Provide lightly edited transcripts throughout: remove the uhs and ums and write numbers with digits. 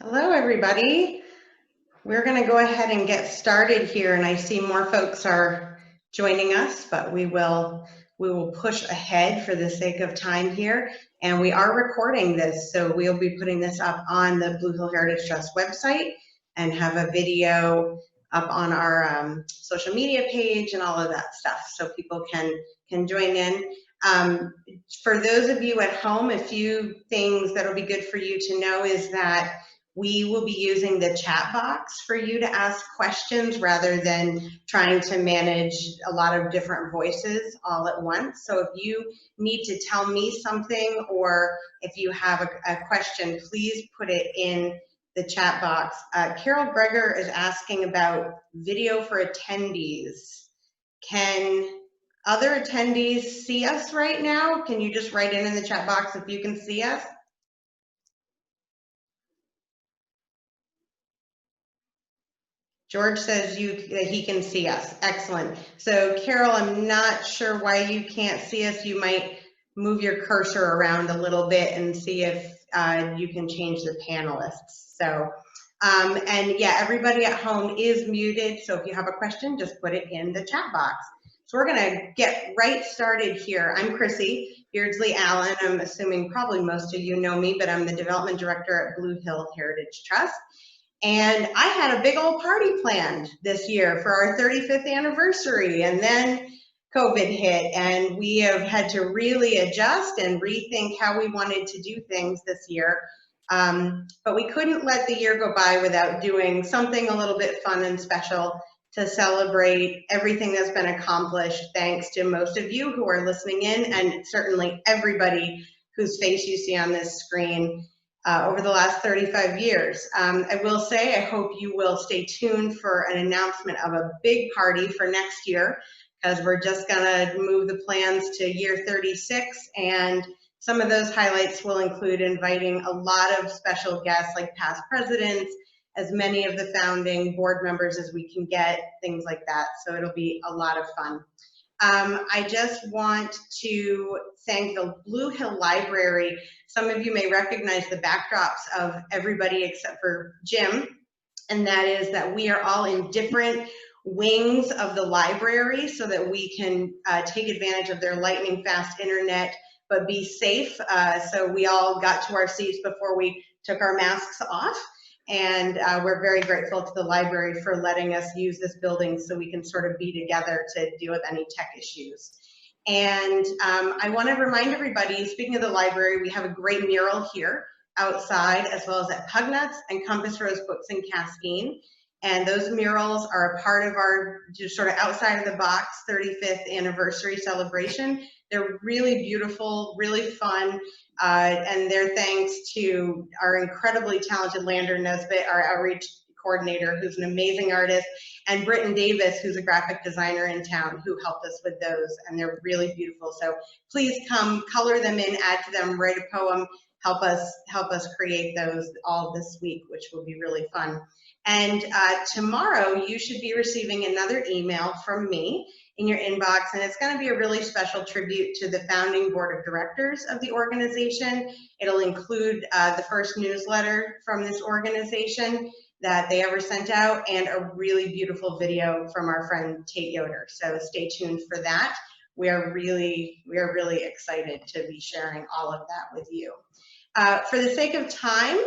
Hello, everybody. We're going to go ahead and get started here, and I see more folks are joining us, but we will push ahead for the sake of time here. And we are recording this, so we'll be putting this up on the Blue Hill Heritage Trust website and have a video up on our social media page and all of that stuff, so people can join in. For those of you at home, a few things that'll be good for you to know is that we will be using the chat box for you to ask questions rather than trying to manage a lot of different voices all at once. So if you need to tell me something or if you have a question, please put it in the chat box. Carol Greger is asking about video for attendees. Can other attendees see us right now? Can you just write in the chat box if you can see us? George says that he can see us. Excellent. So Carol, I'm not sure why you can't see us. You might move your cursor around a little bit and see if you can change the panelists. So, and yeah, everybody at home is muted. So if you have a question, just put it in the chat box. So we're gonna get right started here. I'm Chrissy Beardsley Allen. I'm assuming probably most of you know me, but I'm the Development Director at Blue Hill Heritage Trust. And I had a big old party planned this year for our 35th anniversary, and then COVID hit, and we have had to really adjust and rethink how we wanted to do things this year. But we couldn't let the year go by without doing something a little bit fun and special to celebrate everything that's been accomplished, thanks to most of you who are listening in, and certainly everybody whose face you see on this screen over the last 35 years. I will say, I hope you will stay tuned for an announcement of a big party for next year, because we're just gonna move the plans to year 36, and some of those highlights will include inviting a lot of special guests like past presidents, as many of the founding board members as we can get, things like that. So it'll be a lot of fun. I just want to thank the Blue Hill Library. Some of you may recognize the backdrops of everybody except for Jim, and that is that we are all in different wings of the library so that we can take advantage of their lightning fast internet, but be safe. So we all got to our seats before we took our masks off. And we're very grateful to the library for letting us use this building so we can sort of be together to deal with any tech issues. And I want to remind everybody, speaking of the library, we have a great mural here outside, as well as at Pugnuts and Compass Rose Books in Cascine. And those murals are a part of our just sort of outside of the box 35th anniversary celebration. They're really beautiful, really fun, and they're thanks to our incredibly talented Lander Nesbitt, our outreach coordinator, who's an amazing artist, and Britton Davis, who's a graphic designer in town, who helped us with those, and they're really beautiful. So please come, color them in, add to them, write a poem, help us create those all this week, which will be really fun. And tomorrow you should be receiving another email from me in your inbox, and it's going to be a really special tribute to the founding board of directors of the organization. It'll include the first newsletter from this organization that they ever sent out, and a really beautiful video from our friend Tate Yoder. So stay tuned for that. We are really excited to be sharing all of that with you. For the sake of time,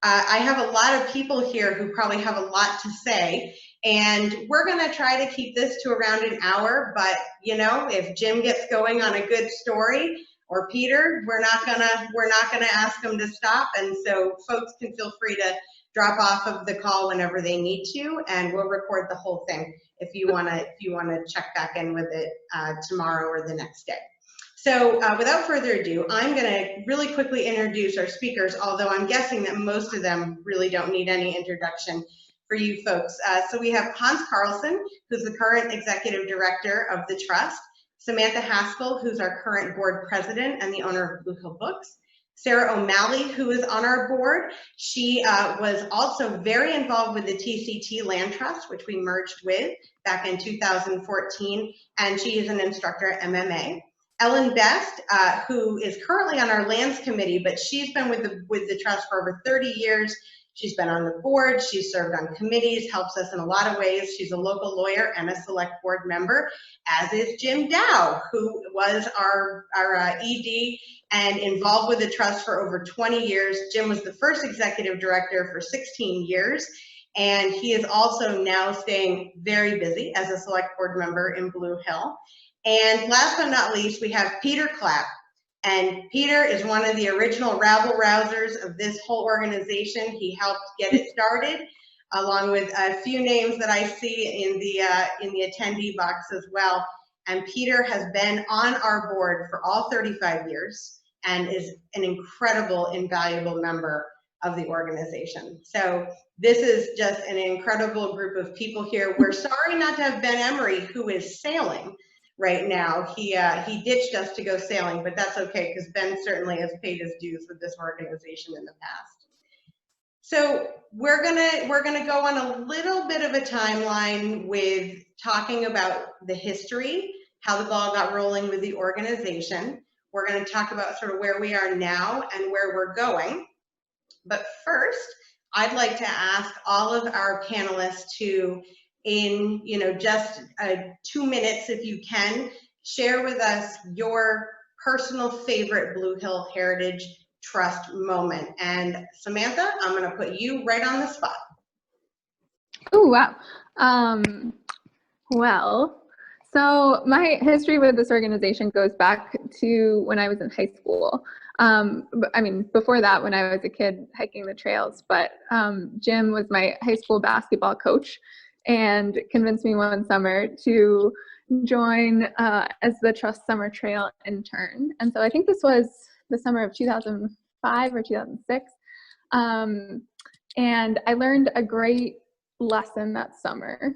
I have a lot of people here who probably have a lot to say, and we're going to try to keep this to around an hour, but you know, if Jim gets going on a good story, or Peter, we're not gonna ask them to stop, and so folks can feel free to drop off of the call whenever they need to, and we'll record the whole thing if you wanna check back in with it tomorrow or the next day. So without further ado, I'm going to really quickly introduce our speakers, although I'm guessing that most of them really don't need any introduction for you folks. So we have Hans Carlson, who's the current Executive Director of the Trust, Samantha Haskell, who's our current Board President and the owner of Blue Hill Books, Sarah O'Malley, who is on our board. She was also very involved with the TCT Land Trust, which we merged with back in 2014, and she is an instructor at MMA. Ellen Best, who is currently on our lands committee, but she's been with the trust for over 30 years. She's been on the board, she's served on committees, helps us in a lot of ways. She's a local lawyer and a select board member, as is Jim Dow, who was our ED and involved with the trust for over 20 years. Jim was the first executive director for 16 years. And he is also now staying very busy as a select board member in Blue Hill. And last but not least, we have Peter Clapp. And Peter is one of the original rabble-rousers of this whole organization. He helped get it started, along with a few names that I see in the attendee box as well. And Peter has been on our board for all 35 years and is an incredible, invaluable member of the organization. So this is just an incredible group of people here. We're sorry not to have Ben Emery, who is sailing right now. He ditched us to go sailing, but that's okay because Ben certainly has paid his dues with this organization in the past. So we're gonna go on a little bit of a timeline with talking about the history, how the ball got rolling with the organization. We're going to talk about sort of where we are now and where we're going. But first, I'd like to ask all of our panelists to, in just 2 minutes, if you can, share with us your personal favorite Blue Hill Heritage Trust moment. And Samantha, I'm going to put you right on the spot. Oh, wow. Well, so my history with this organization goes back to when I was in high school. I mean, before that, when I was a kid hiking the trails, but Jim was my high school basketball coach and convinced me one summer to join as the Trust Summer Trail intern. And so I think this was the summer of 2005 or 2006. And I learned a great lesson that summer.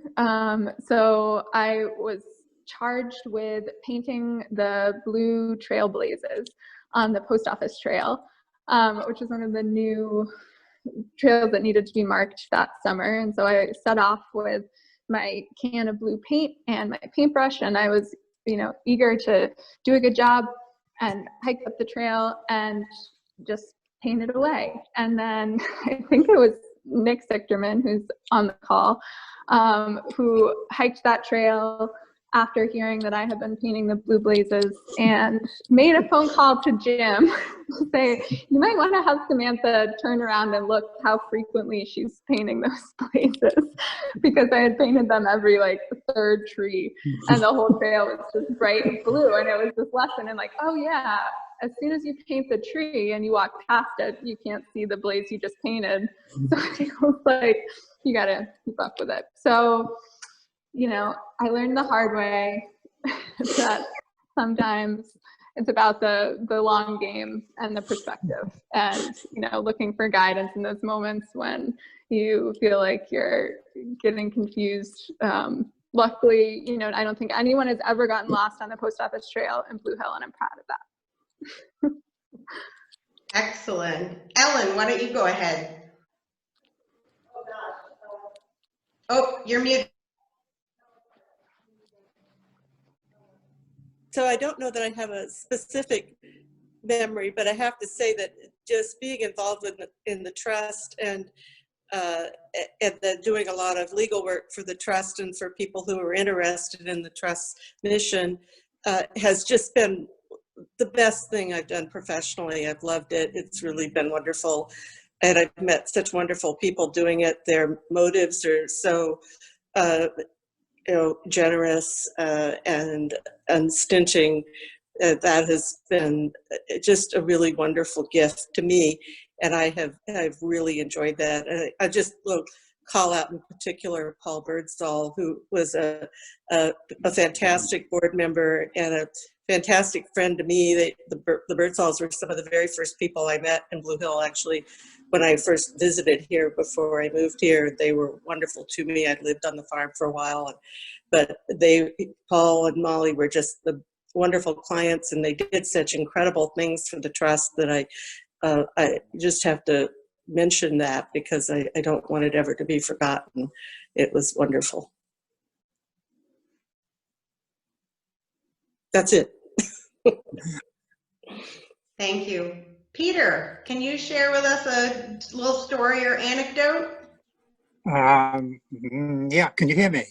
So I was charged with painting the blue trailblazes on the post office trail, which is one of the new trails that needed to be marked that summer. And so I set off with my can of blue paint and my paintbrush, and I was, eager to do a good job and hiked up the trail and just painted away. And then I think it was Nick Sichterman, who's on the call, who hiked that trail after hearing that I had been painting the blue blazes and made a phone call to Jim to say, you might want to have Samantha turn around and look how frequently she's painting those blazes, because I had painted them every third tree and the whole trail was just bright blue. And it was this lesson in oh yeah, as soon as you paint the tree and you walk past it, you can't see the blaze you just painted. So it was you got to keep up with it. So, I learned the hard way that sometimes it's about the long game and the perspective and, looking for guidance in those moments when you feel like you're getting confused. Luckily, I don't think anyone has ever gotten lost on the post office trail in Blue Hill, and I'm proud of that. Excellent. Ellen, why don't you go ahead? Oh, you're muted. So I don't know that I have a specific memory, but I have to say that just being involved in the trust and then doing a lot of legal work for the trust and for people who are interested in the trust mission has just been the best thing I've done professionally. I've loved it. It's really been wonderful. And I've met such wonderful people doing it. Their motives are so generous and unstinting. That has been just a really wonderful gift to me, and I've really enjoyed that. And I just will call out in particular Paul Birdsall, who was a fantastic board member and a fantastic friend to me. The Birdsalls were some of the very first people I met in Blue Hill, actually, when I first visited here before I moved here. They were wonderful to me. I'd lived on the farm for a while, but Paul and Molly were just the wonderful clients, and they did such incredible things for the trust that I just have to mention that because I don't want it ever to be forgotten. It was wonderful. That's it. Thank you. Peter, can you share with us a little story or anecdote? Yeah, can you hear me?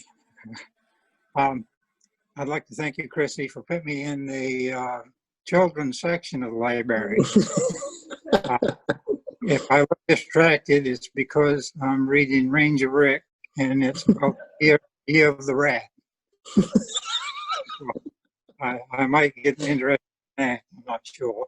I'd like to thank you, Chrissy, for putting me in the children's section of the library. If I look distracted, it's because I'm reading Ranger Rick, and it's about the year of the rat. I might get interested in that, I'm not sure.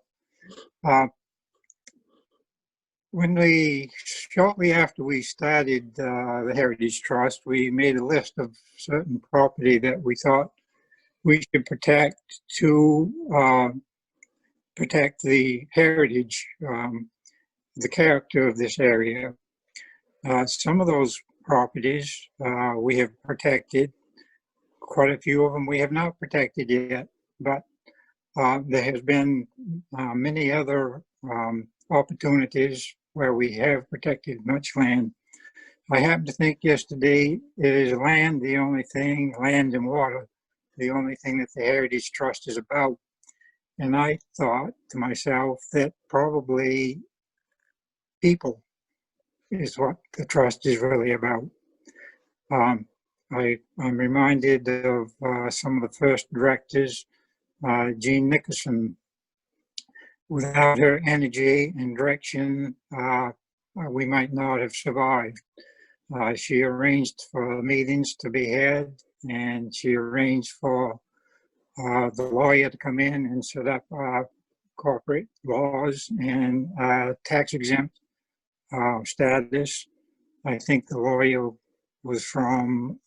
Shortly after we started the Heritage Trust, we made a list of certain property that we thought we should protect to protect the heritage, the character of this area. Some of those properties we have protected. Quite a few of them we have not protected yet, but there has been many other opportunities where we have protected much land. I happen to think yesterday is land and water, the only thing that the Heritage Trust is about. And I thought to myself that probably people is what the trust is really about. I'm reminded of some of the first directors, Jean Nicholson. Without her energy and direction, we might not have survived. She arranged for meetings to be had, and she arranged for the lawyer to come in and set up corporate laws and tax exempt status. I think the lawyer was from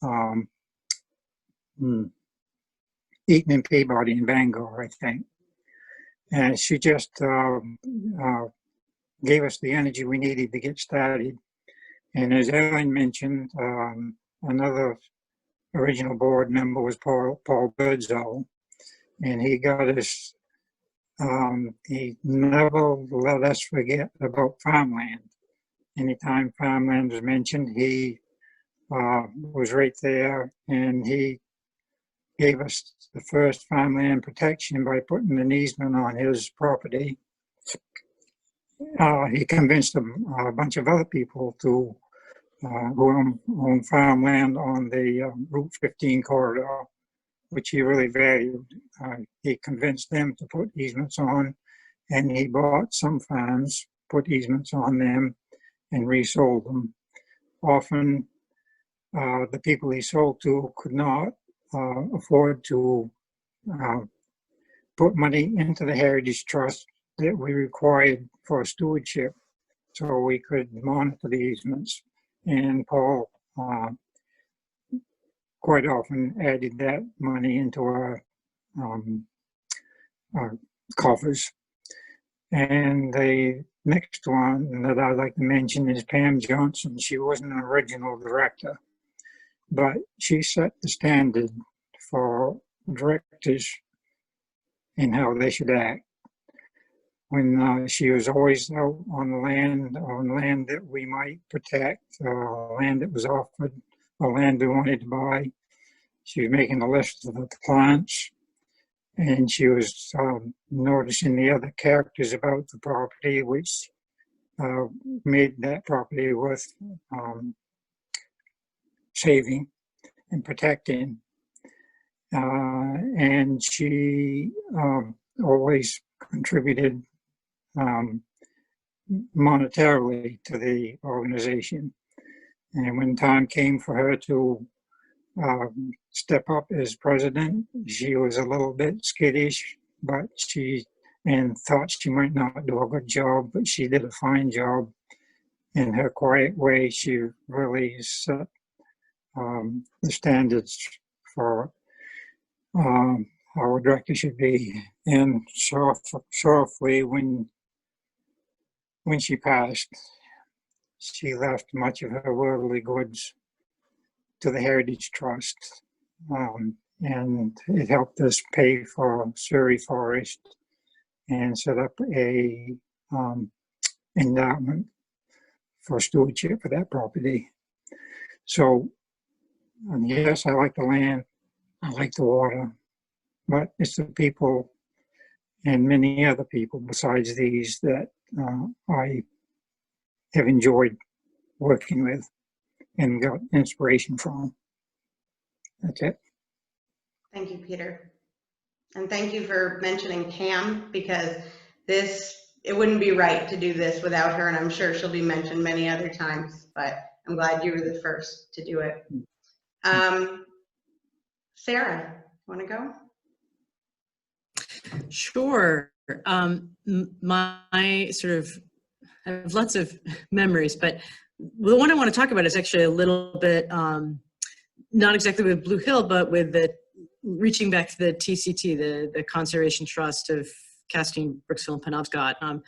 Eaton and Peabody in Bangor, I think. And she just gave us the energy we needed to get started. And as Ellen mentioned, another original board member was Paul Birdsall, and he got us, he never let us forget about farmland. Anytime farmland was mentioned, he was right there, and he gave us the first farmland protection by putting an easement on his property. He convinced a bunch of other people to who own farmland on the Route 15 corridor, which he really valued. He convinced them to put easements on, and he bought some farms, put easements on them, and resold them. Often, the people he sold to could not afford to put money into the Heritage Trust that we required for stewardship, so we could monitor the easements. And Paul quite often added that money into our coffers. And the next one that I'd like to mention is Pam Johnson. She wasn't an original director, but she set the standard for directors and how they should act. When she was always out on land that we might protect, land that was offered, or land we wanted to buy. She was making a list of the clients, and she was noticing the other characters about the property, which made that property worth saving and protecting. And she always contributed monetarily to the organization. And when time came for her to step up as president, she was a little bit skittish, but thought she might not do a good job, but she did a fine job. In her quiet way, she really set the standards for how a director should be. And sorrowfully, when she passed, she left much of her worldly goods to the Heritage Trust, and it helped us pay for Surrey Forest and set up a endowment for stewardship for that property. So, yes, I like the land, I like the water, but it's the people and many other people besides these that I have enjoyed working with and got inspiration from. That's it. Thank you, Peter. And thank you for mentioning Pam, because it wouldn't be right to do this without her, and I'm sure she'll be mentioned many other times, but I'm glad you were the first to do it. Sarah, want to go? Sure. My sort of, I have lots of memories, but the one I want to talk about is actually a little bit, not exactly with Blue Hill, but with the reaching back to the TCT, the Conservation Trust of Castine, Brooksville, and Penobscot.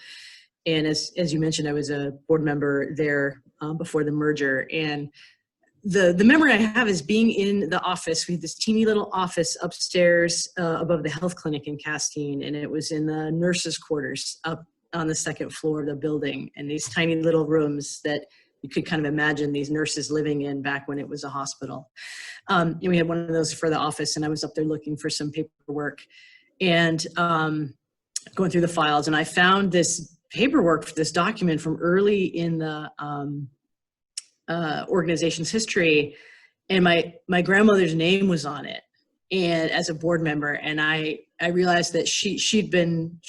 And as you mentioned, I was a board member there before the merger. And the memory I have is being in the office. We had this teeny little office upstairs above the health clinic in Castine, and it was in the nurses' quarters up on the second floor of the building, and these tiny little rooms that you could kind of imagine these nurses living in back when it was a hospital. And we had one of those for the office, and I was up there looking for some paperwork and going through the files, and I found this paperwork for this document from early in the organization's history, and my grandmother's name was on it, and as a board member, and I realized that she'd been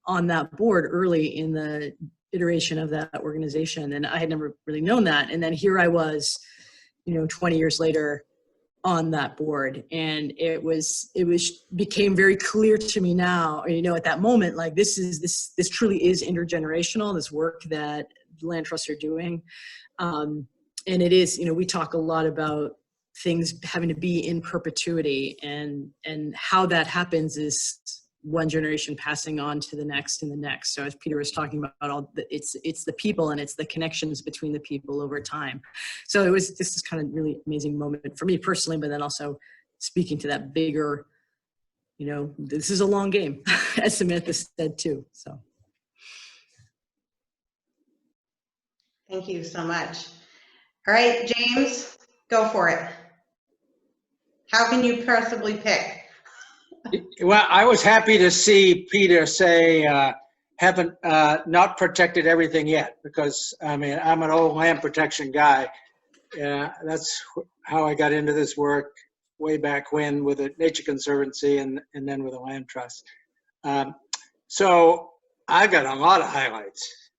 on that board early in the iteration of that organization, and I had never really known that. And then here I was, 20 years later on that board, and it became very clear to me now, at that moment, like this truly is intergenerational, this work that land trusts are doing. And it is, we talk a lot about things having to be in perpetuity, and how that happens is one generation passing on to the next and the next. So as Peter was talking about, it's the people, and it's the connections between the people over time. So this is kind of really amazing moment for me personally, but then also speaking to that bigger, this is a long game, as Samantha said too, so. Thank you so much. All right, James, go for it. How can you possibly pick? Well, I was happy to see Peter say haven't not protected everything yet, because I'm an old land protection guy. That's how I got into this work way back when with the Nature Conservancy and then with the land trust. So I got a lot of highlights.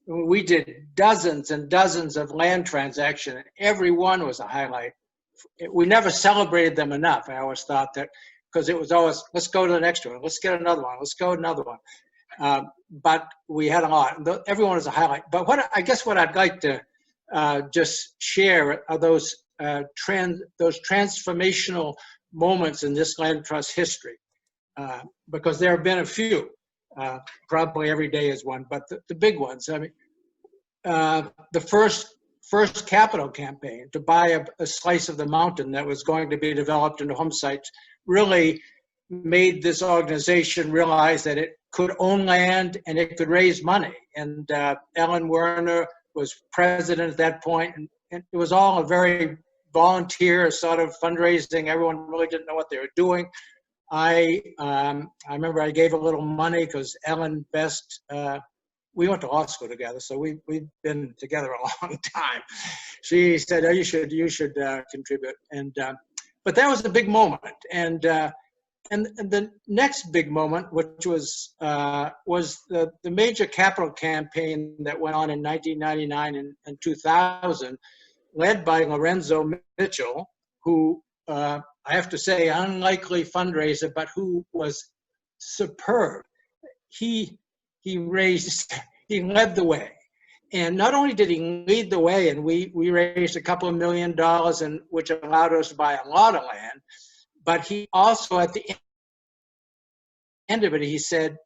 We did dozens and dozens of land transactions, and every one was a highlight. We never celebrated them enough. I always thought that, because it was always, let's go to the next one, let's get another one, let's go to another one. But we had a lot. Everyone was a highlight. But I guess what I'd like to just share are those transformational moments in this land trust history, because there have been a few. Probably every day is one, but the big ones. The first capital campaign to buy a slice of the mountain that was going to be developed into home sites really made this organization realize that it could own land and it could raise money. And Ellen Werner was president at that point, and it was all a very volunteer sort of fundraising. Everyone really didn't know what they were doing. I remember I gave a little money because Ellen Best, we went to law school together, so we've been together a long time. She said, "Oh, you should contribute," and but that was a big moment. And the next big moment, which was the major capital campaign that went on in 1999 and 2000, led by Lorenzo Mitchell, who I have to say, unlikely fundraiser, but who was superb. He led the way. And not only did he lead the way, and we raised a couple of $1 million, and which allowed us to buy a lot of land, but he also, at the end of it, he said,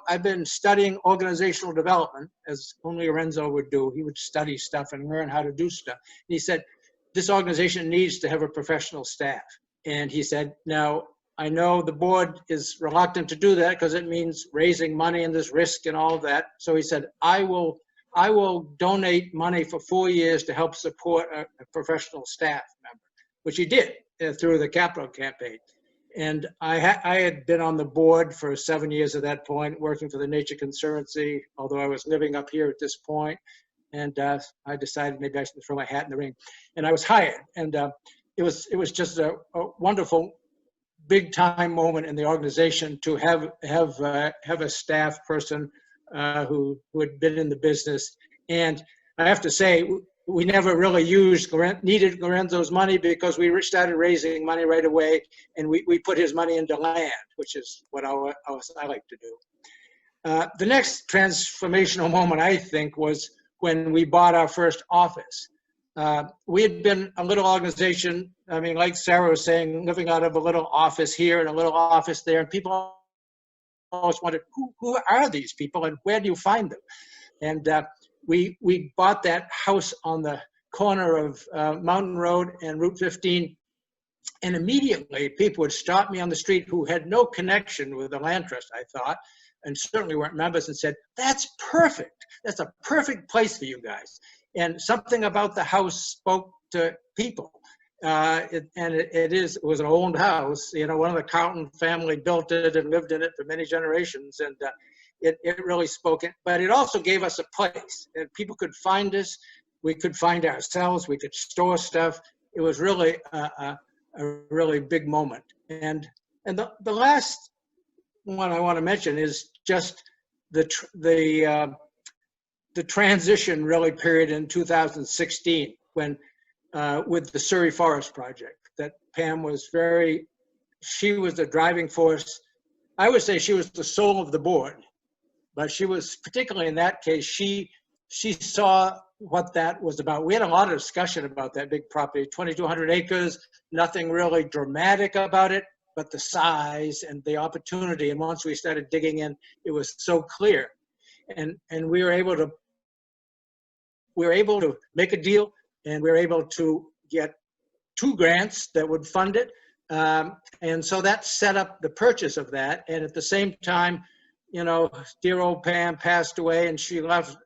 I've been studying organizational development, as only Lorenzo would do. He would study stuff and learn how to do stuff. And he said, this organization needs to have a professional staff. And he said, now, I know the board is reluctant to do that because it means raising money and there's risk and all of that. So he said, I will donate money for 4 years to help support a professional staff member, which he did through the capital campaign. And I had been on the board for 7 years at that point, working for the Nature Conservancy, although I was living up here at this point. And I decided maybe I should throw my hat in the ring. And I was hired. And it was just a wonderful, big time moment in the organization to have a staff person who had been in the business. And I have to say, we never really needed Lorenzo's money because we started raising money right away, and we put his money into land, which is what I like to do. The next transformational moment, I think, was when we bought our first office. We had been a little organization, I mean, like Sarah was saying, living out of a little office here and a little office there, and people always wondered, who are these people and where do you find them? And we bought that house on the corner of Mountain Road and Route 15, and immediately people would stop me on the street who had no connection with the land trust, I thought, and certainly weren't members, and said, that's perfect. That's a perfect place for you guys. And something about the house spoke to people. It was an old house. You know, one of the Carlton family built it and lived in it for many generations. And it really spoke it, but it also gave us a place and people could find us. We could find ourselves. We could store stuff. It was really a really big moment. And the last one I want to mention is just the transition really period in 2016 when with the Surrey Forest Project that Pam was she was the driving force. I would say she was the soul of the board. But she was, particularly in that case, she saw what that was about. We had a lot of discussion about that big property, 2,200 acres, nothing really dramatic about it, but the size and the opportunity. And once we started digging in, it was so clear. And we were able to make a deal, and we were able to get 2 grants that would fund it. And so that set up the purchase of that. And at the same time, you know, dear old Pam passed away, and she left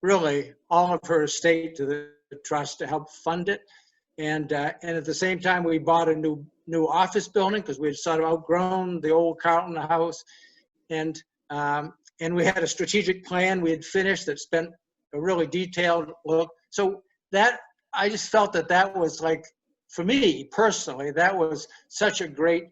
really all of her estate to the trust to help fund it. And at the same time, we bought a new office building because we had sort of outgrown the old Carlton house. And we had a strategic plan we had finished that spent a really detailed look. So that, I just felt that was like, for me personally, that was such a great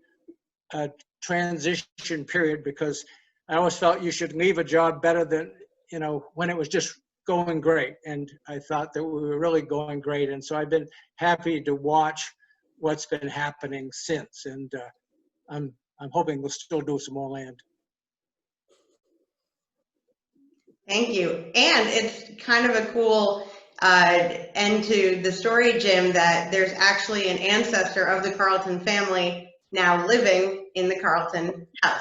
transition period, because I always felt you should leave a job better than, you know, when it was just going great. And I thought that we were really going great. And so I've been happy to watch what's been happening since. And I'm hoping we'll still do some more land. Thank you. And it's kind of a cool end to the story, Jim, that there's actually an ancestor of the Carlson family now living in the Carlson house,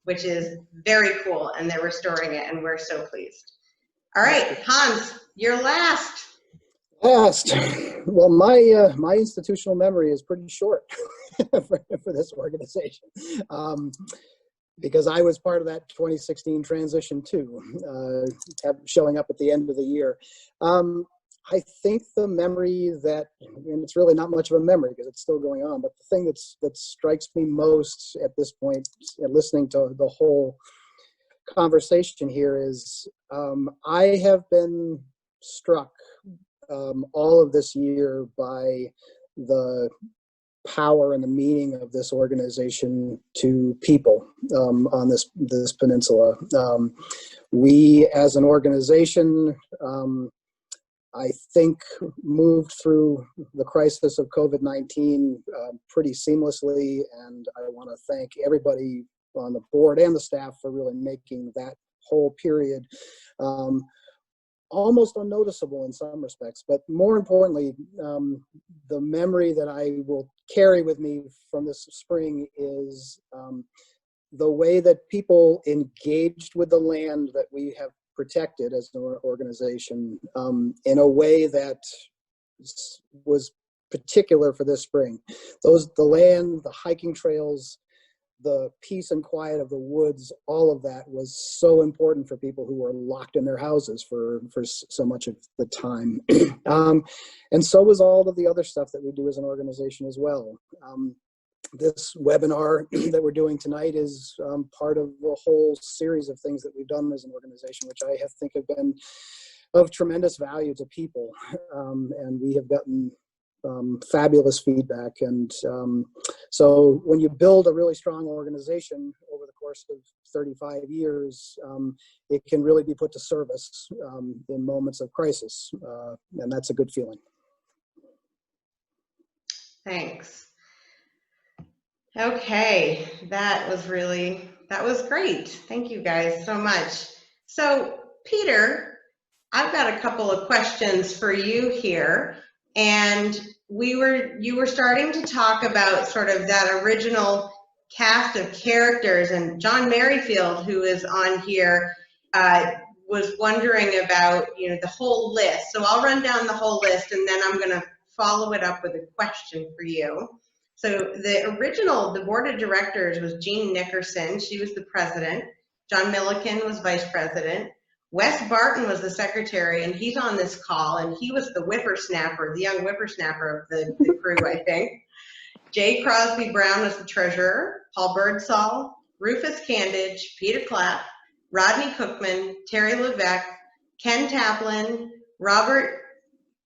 which is very cool, and they're restoring it, and we're so pleased. All right, Hans, you're last. Last. Well, my institutional memory is pretty short for this organization, because I was part of that 2016 transition too, showing up at the end of the year. I think the memory that, and it's really not much of a memory because it's still going on, but the thing that strikes me most at this point, listening to the whole conversation here, is I have been struck all of this year by the power and the meaning of this organization to people on this peninsula. We as an organization, I think, moved through the crisis of COVID-19 pretty seamlessly, and I want to thank everybody on the board and the staff for really making that whole period almost unnoticeable in some respects. But more importantly, the memory that I will carry with me from this spring is the way that people engaged with the land that we have protected as an organization in a way that was particular for this spring. The land, the hiking trails, the peace and quiet of the woods, all of that was so important for people who were locked in their houses for so much of the time. And so was all of the other stuff that we do as an organization as well. this webinar that we're doing tonight is part of a whole series of things that we've done as an organization, which I think have been of tremendous value to people. And we have gotten fabulous feedback. And so when you build a really strong organization over the course of 35 years, it can really be put to service in moments of crisis. And that's a good feeling. Thanks. Okay, that was great. Thank you guys so much. So Peter, I've got a couple of questions for you here. And you were starting to talk about sort of that original cast of characters, and John Merrifield, who is on here, was wondering about, the whole list. So I'll run down the whole list and then I'm gonna follow it up with a question for you. So the board of directors was Jean Nicholson. She was the president. John Milliken was vice president. Wes Barton was the secretary, and he's on this call, and he was the whippersnapper, the young whippersnapper of the crew, I think. Jay Crosby Brown was the treasurer. Paul Birdsall, Rufus Candage, Peter Clapp, Rodney Cookman, Terry Levesque, Ken Taplin, Robert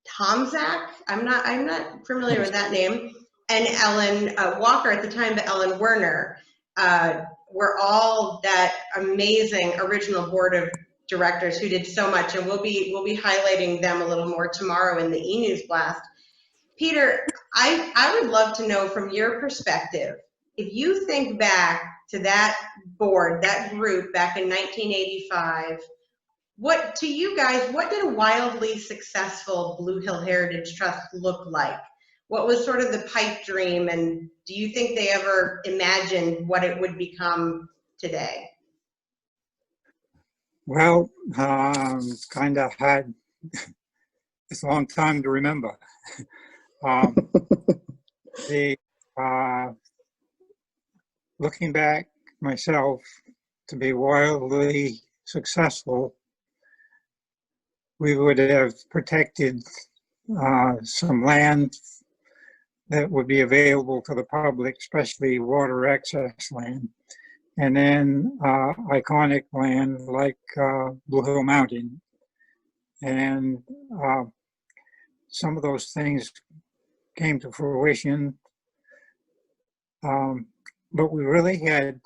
Tomzak, I'm not familiar with that name, and Ellen Walker at the time, but Ellen Werner were all that amazing original board of directors who did so much, and we'll be highlighting them a little more tomorrow in the e-news blast. Peter, I would love to know from your perspective, if you think back to that board, that group back in 1985, to you guys, what did a wildly successful Blue Hill Heritage Trust look like? What was sort of the pipe dream, and do you think they ever imagined what it would become today? Well, kind of had, it's a long time to remember. Looking back myself, to be wildly successful, we would have protected some land that would be available to the public, especially water access land. And then iconic land like Blue Hill Mountain. And some of those things came to fruition, but we really had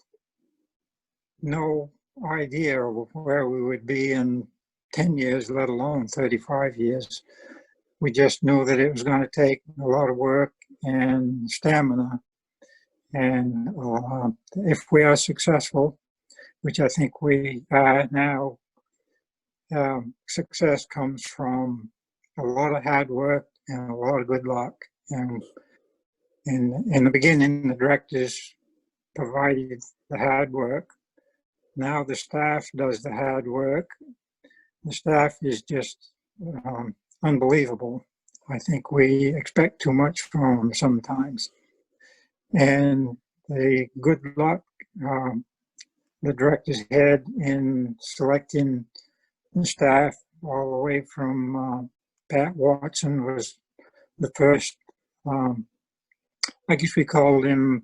no idea of where we would be in 10 years, let alone 35 years. We just knew that it was going to take a lot of work and stamina. And if we are successful, which I think we are now, success comes from a lot of hard work and a lot of good luck. And in the beginning, the directors provided the hard work. Now the staff does the hard work. The staff is just unbelievable. I think we expect too much from them sometimes. And the good luck the directors had in selecting the staff, all the way from Pat Watson was the first, I guess we called him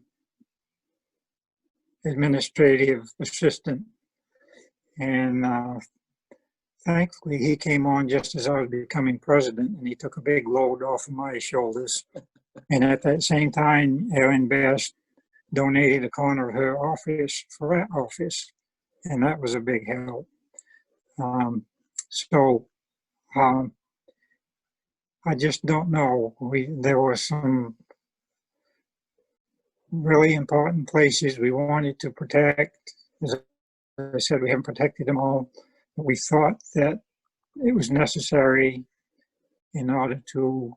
administrative assistant. And thankfully he came on just as I was becoming president, and he took a big load off of my shoulders. And at that same time, Erin Best donated a corner of her office for that office, and that was a big help. I just don't know. There were some really important places we wanted to protect. As I said, we haven't protected them all, but we thought that it was necessary in order to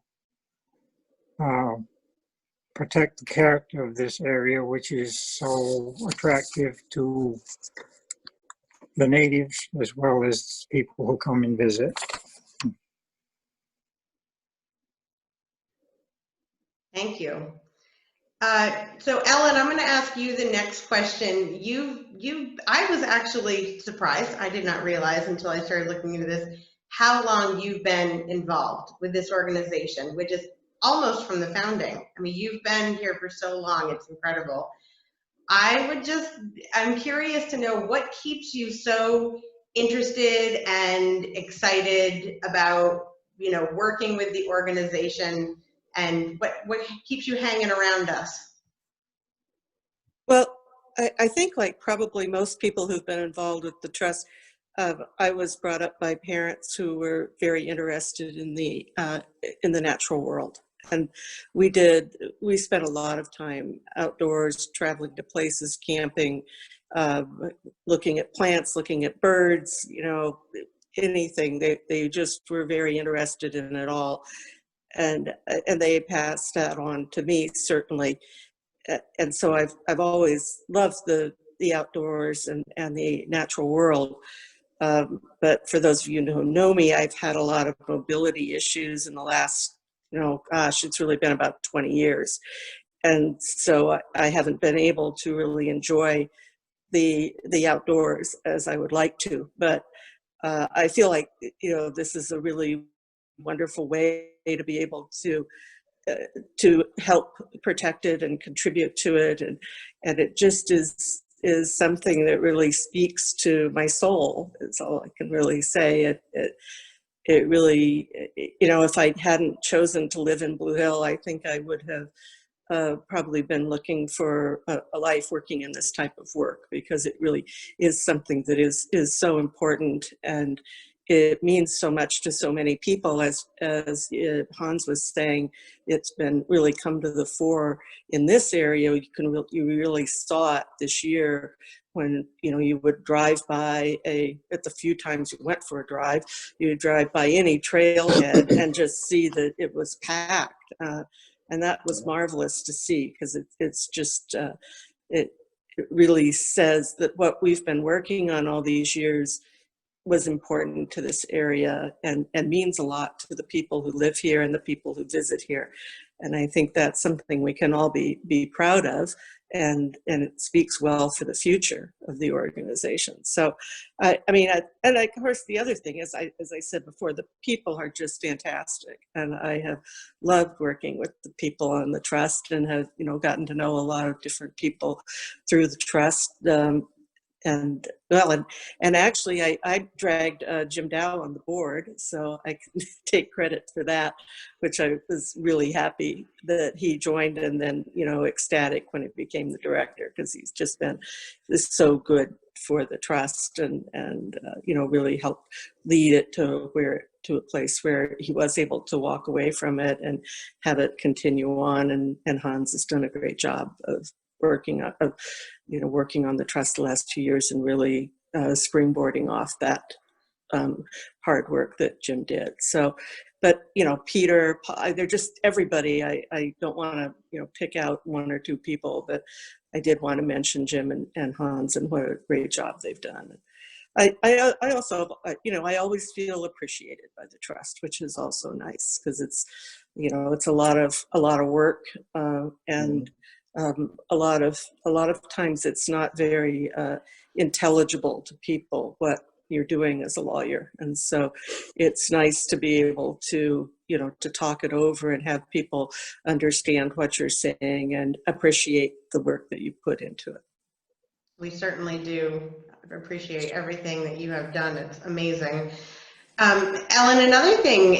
protect the character of this area, which is so attractive to the natives as well as people who come and visit. Thank you. So Ellen, I'm going to ask you the next question. I was actually surprised. I did not realize until I started looking into this how long you've been involved with this organization, which is almost from the founding. I mean, you've been here for so long, it's incredible. I'm curious to know what keeps you so interested and excited about, working with the organization, and what keeps you hanging around us? Well, I think like probably most people who've been involved with the trust, I was brought up by parents who were very interested in the natural world. And we spent a lot of time outdoors, traveling to places, camping, looking at plants, looking at birds, anything. They just were very interested in it all. And they passed that on to me, certainly. And so I've always loved the outdoors and the natural world. But for those of you who know me, I've had a lot of mobility issues in the last, it's really been about 20 years. And so I haven't been able to really enjoy the outdoors as I would like to. But I feel like, this is a really wonderful way to be able to help protect it and contribute to it. And it just is something that really speaks to my soul. Is all I can really say. It really, if I hadn't chosen to live in Blue Hill, I think I would have probably been looking for a life working in this type of work, because it really is something that is so important, and it means so much to so many people. As Hans was saying, it's been really come to the fore in this area. You really saw it this year when you would drive by at the few times you went for a drive, you would drive by any trailhead and just see that it was packed, and that was marvelous to see, because it's just it really says that what we've been working on all these years was important to this area and means a lot to the people who live here and the people who visit here. And I think that's something we can all be proud of, and it speaks well for the future of the organization. So, of course, the other thing is, as I said before, the people are just fantastic, and I have loved working with the people on the trust, and have gotten to know a lot of different people through the trust. And actually, I dragged Jim Dow on the board, so I can take credit for that, which I was really happy that he joined, and then ecstatic when he became the director, because he's just been so good for the trust, and really helped lead it to a place where he was able to walk away from it and have it continue on. And Hans has done a great job of working on the trust the last 2 years, and really springboarding off that hard work that Jim did. So, but Peter, they're just everybody. I don't want to pick out one or two people, but I did want to mention Jim and Hans, and what a great job they've done. I also, I always feel appreciated by the trust, which is also nice, because it's a lot of work, and a lot of times it's not very intelligible to people what you're doing as a lawyer, and so it's nice to be able to to talk it over and have people understand what you're saying and appreciate the work that you put into it. We certainly do appreciate everything that you have done. It's amazing. Ellen, another thing,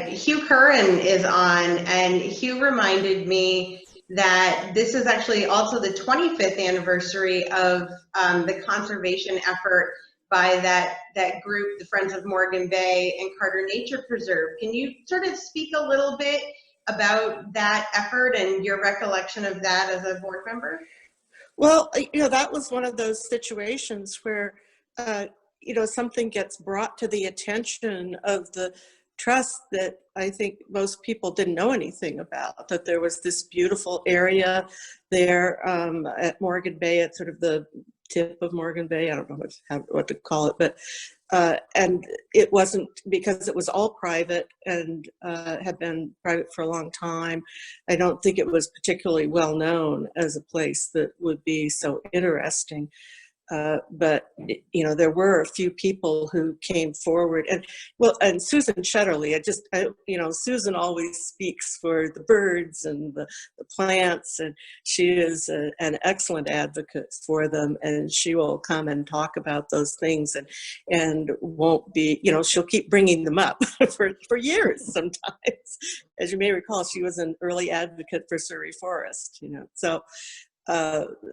Hugh Curran is on, and Hugh reminded me that this is actually also the 25th anniversary of the conservation effort by that group, the Friends of Morgan Bay and Carter Nature Preserve. Can you sort of speak a little bit about that effort and your recollection of that as a board member? Well, that was one of those situations where, something gets brought to the attention of the trust that I think most people didn't know anything about, that there was this beautiful area there at Morgan Bay, at sort of the tip of Morgan Bay. I don't know what to call it, but and it wasn't, because it was all private and had been private for a long time. I don't think it was particularly well known as a place that would be so interesting. But, you know, there were a few people who came forward, and Susan Shetterly, you know, Susan always speaks for the birds and the plants, and she is an excellent advocate for them, and she will come and talk about those things, and won't be, you know, she'll keep bringing them up for years sometimes. As you may recall, she was an early advocate for Surrey Forest, you know, so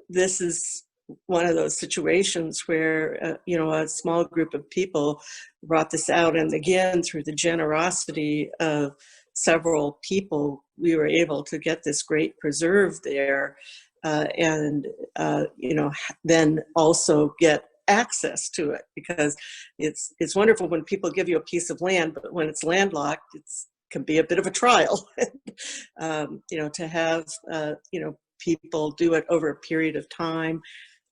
this is one of those situations where, you know, a small group of people brought this out. And again, through the generosity of several people, we were able to get this great preserve there. And, you know, then also get access to it, because it's wonderful when people give you a piece of land, but when it's landlocked, can be a bit of a trial. You know, to have, you know, people do it over a period of time.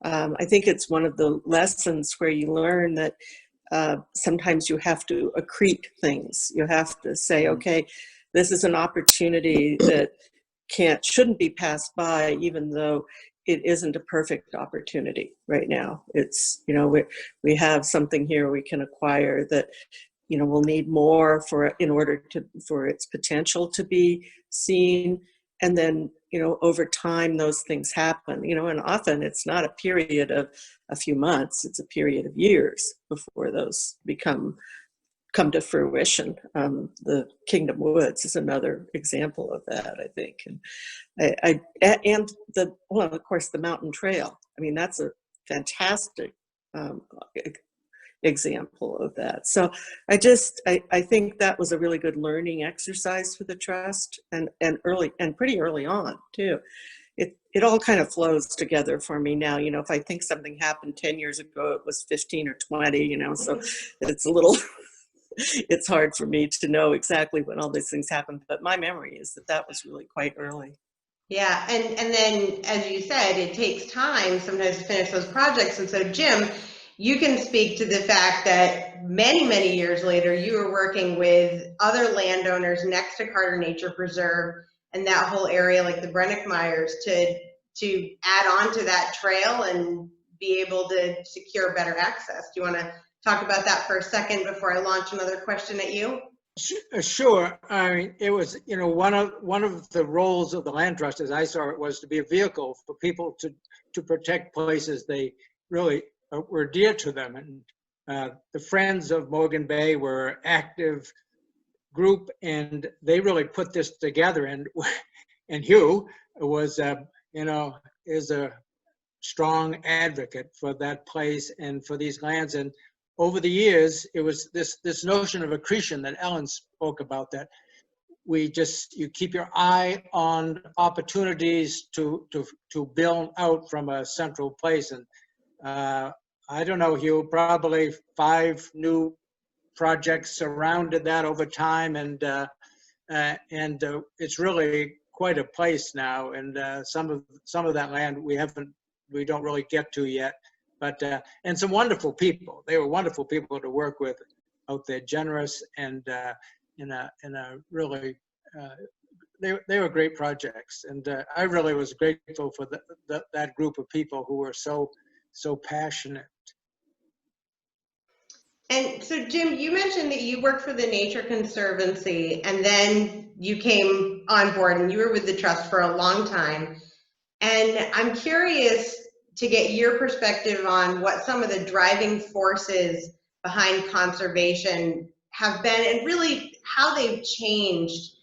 I think it's one of the lessons where you learn that sometimes you have to accrete things. You have to say, okay, this is an opportunity that shouldn't be passed by, even though it isn't a perfect opportunity right now. It's, you know, we have something here we can acquire that, you know, we'll need more in order for its potential to be seen. And then, you know, over time, those things happen, you know, and often it's not a period of a few months, it's a period of years before those come to fruition. The Kingdom Woods is another example of that, I think. And well, of course, the Mountain Trail. I mean, that's a fantastic example of that. So I think that was a really good learning exercise for the trust, and pretty early on too. It all kind of flows together for me now. You know, if I think something happened 10 years ago, it was 15 or 20, you know, so it's a little, it's hard for me to know exactly when all these things happened, but my memory is that was really quite early. Yeah, and then, as you said, it takes time sometimes to finish those projects. And so, Jim, you can speak to the fact that many, many years later, you were working with other landowners next to Carter Nature Preserve and that whole area, like the Brennickmeyers, to add on to that trail and be able to secure better access. Do you want to talk about that for a second before I launch another question at you? Sure. I mean, it was, you know, one of the roles of the land trust, as I saw it, was to be a vehicle for people to protect places they really were dear to them. And the Friends of Morgan Bay were an active group, and they really put this together. And Hugh was, you know, is a strong advocate for that place and for these lands. And over the years, it was this notion of accretion that Ellen spoke about, that you keep your eye on opportunities to build out from a central place. And I don't know, Hugh, probably 5 new projects surrounded that over time, and it's really quite a place now. And some of that land we don't really get to yet. But and some wonderful people. They were wonderful people to work with out there, generous and in a really they were great projects. And I really was grateful for that group of people who were so passionate. And so, Jim, you mentioned that you worked for the Nature Conservancy, and then you came on board, and you were with the trust for a long time. And I'm curious to get your perspective on what some of the driving forces behind conservation have been, and really how they've changed.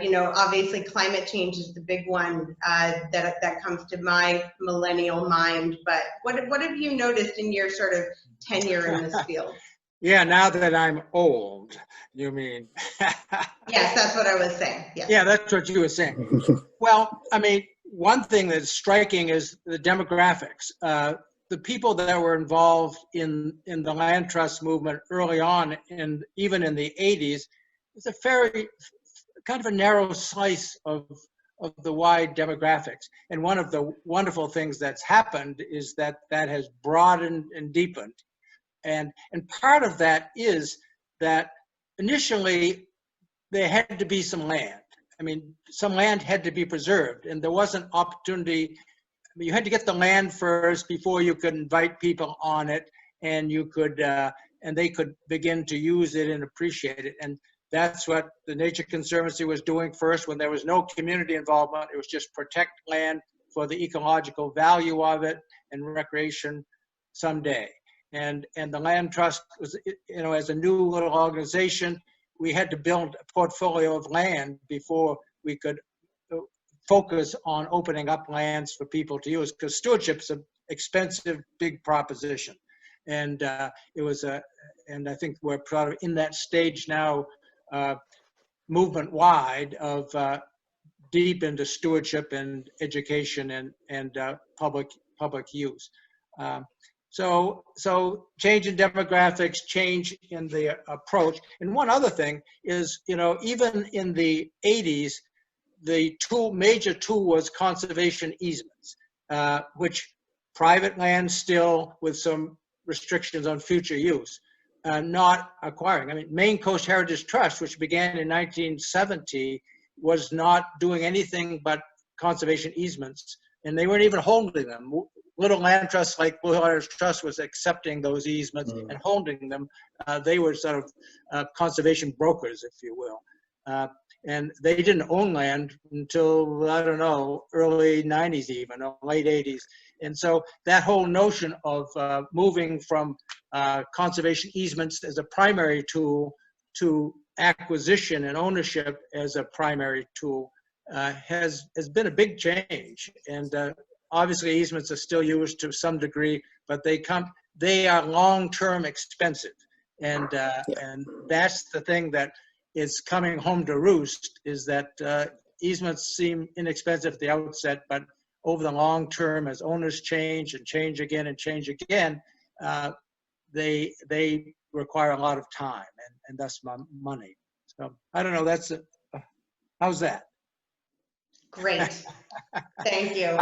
You know, obviously climate change is the big one that comes to my millennial mind, but what have you noticed in your sort of tenure in this field? Yeah, now that I'm old, you mean? Yes, that's what I was saying. Yes. Yeah, that's what you were saying. Well, I mean, one thing that's striking is the demographics. The people that were involved in the land trust movement early on, and even in the 80s, it's a very kind of a narrow slice of the wide demographics. And one of the wonderful things that's happened is that has broadened and deepened. And part of that is that initially there had to be some land. I mean, some land had to be preserved, and there wasn't opportunity you had to get the land first before you could invite people on it, and you could, and they could begin to use it and appreciate it. And that's what the Nature Conservancy was doing first when there was no community involvement. It was just protect land for the ecological value of it and recreation someday. And the Land Trust was, as a new little organization, we had to build a portfolio of land before we could focus on opening up lands for people to use, because stewardship's an expensive, big proposition. And and I think we're proud of in that stage now, movement-wide of deep into stewardship and education and public use. So change in demographics, change in the approach. And one other thing is, even in the 80s, the major tool was conservation easements, which private land still with some restrictions on future use, not acquiring. I mean, Maine Coast Heritage Trust, which began in 1970, was not doing anything but conservation easements, and they weren't even holding them. Little land trusts like Blue Hill Heritage Trust was accepting those easements and holding them. They were sort of conservation brokers, if you will. And they didn't own land until, I don't know, early 90s even, or late 80s. And so that whole notion of moving from conservation easements as a primary tool to acquisition and ownership as a primary tool has been a big change. And obviously easements are still used to some degree, but they are long-term expensive. And that's the thing that is coming home to roost, is that easements seem inexpensive at the outset, but over the long term, as owners change and change again and change again, they require a lot of time and thus money. So I don't know, how's that? Great. Thank you.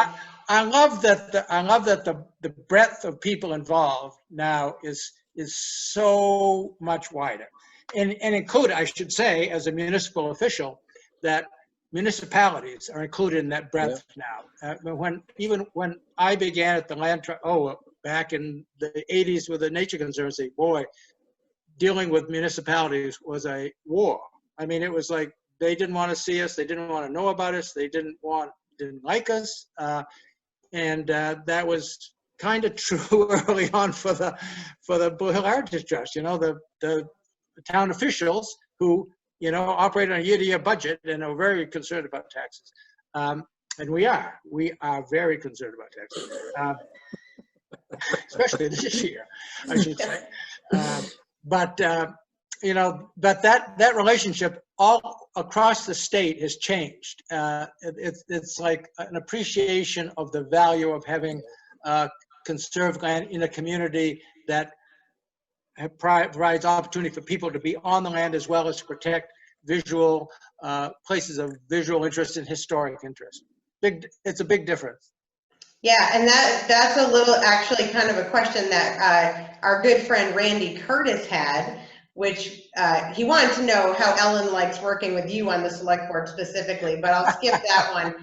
I love that the breadth of people involved now is so much wider. And include, I should say, as a municipal official, that municipalities are included in that breadth now. Even when I began at the Land Trust, back in the 80s with the Nature Conservancy, boy, dealing with municipalities was a war. I mean, it was like they didn't want to see us, they didn't want to know about us, they didn't like us, and that was kind of true early on for the Blue Hill Heritage Trust. The town officials who operate on a year-to-year budget and are very concerned about taxes, and we are very concerned about taxes, especially this year, I should say. But that relationship all across the state has changed. It's like an appreciation of the value of having conserved land in a community that provides opportunity for people to be on the land as well as to protect visual places of visual interest and historic interest. It's a big difference. Yeah, and that's a little, actually kind of a question that our good friend Randy Curtis had, which he wanted to know how Ellen likes working with you on the select board specifically, but I'll skip that one.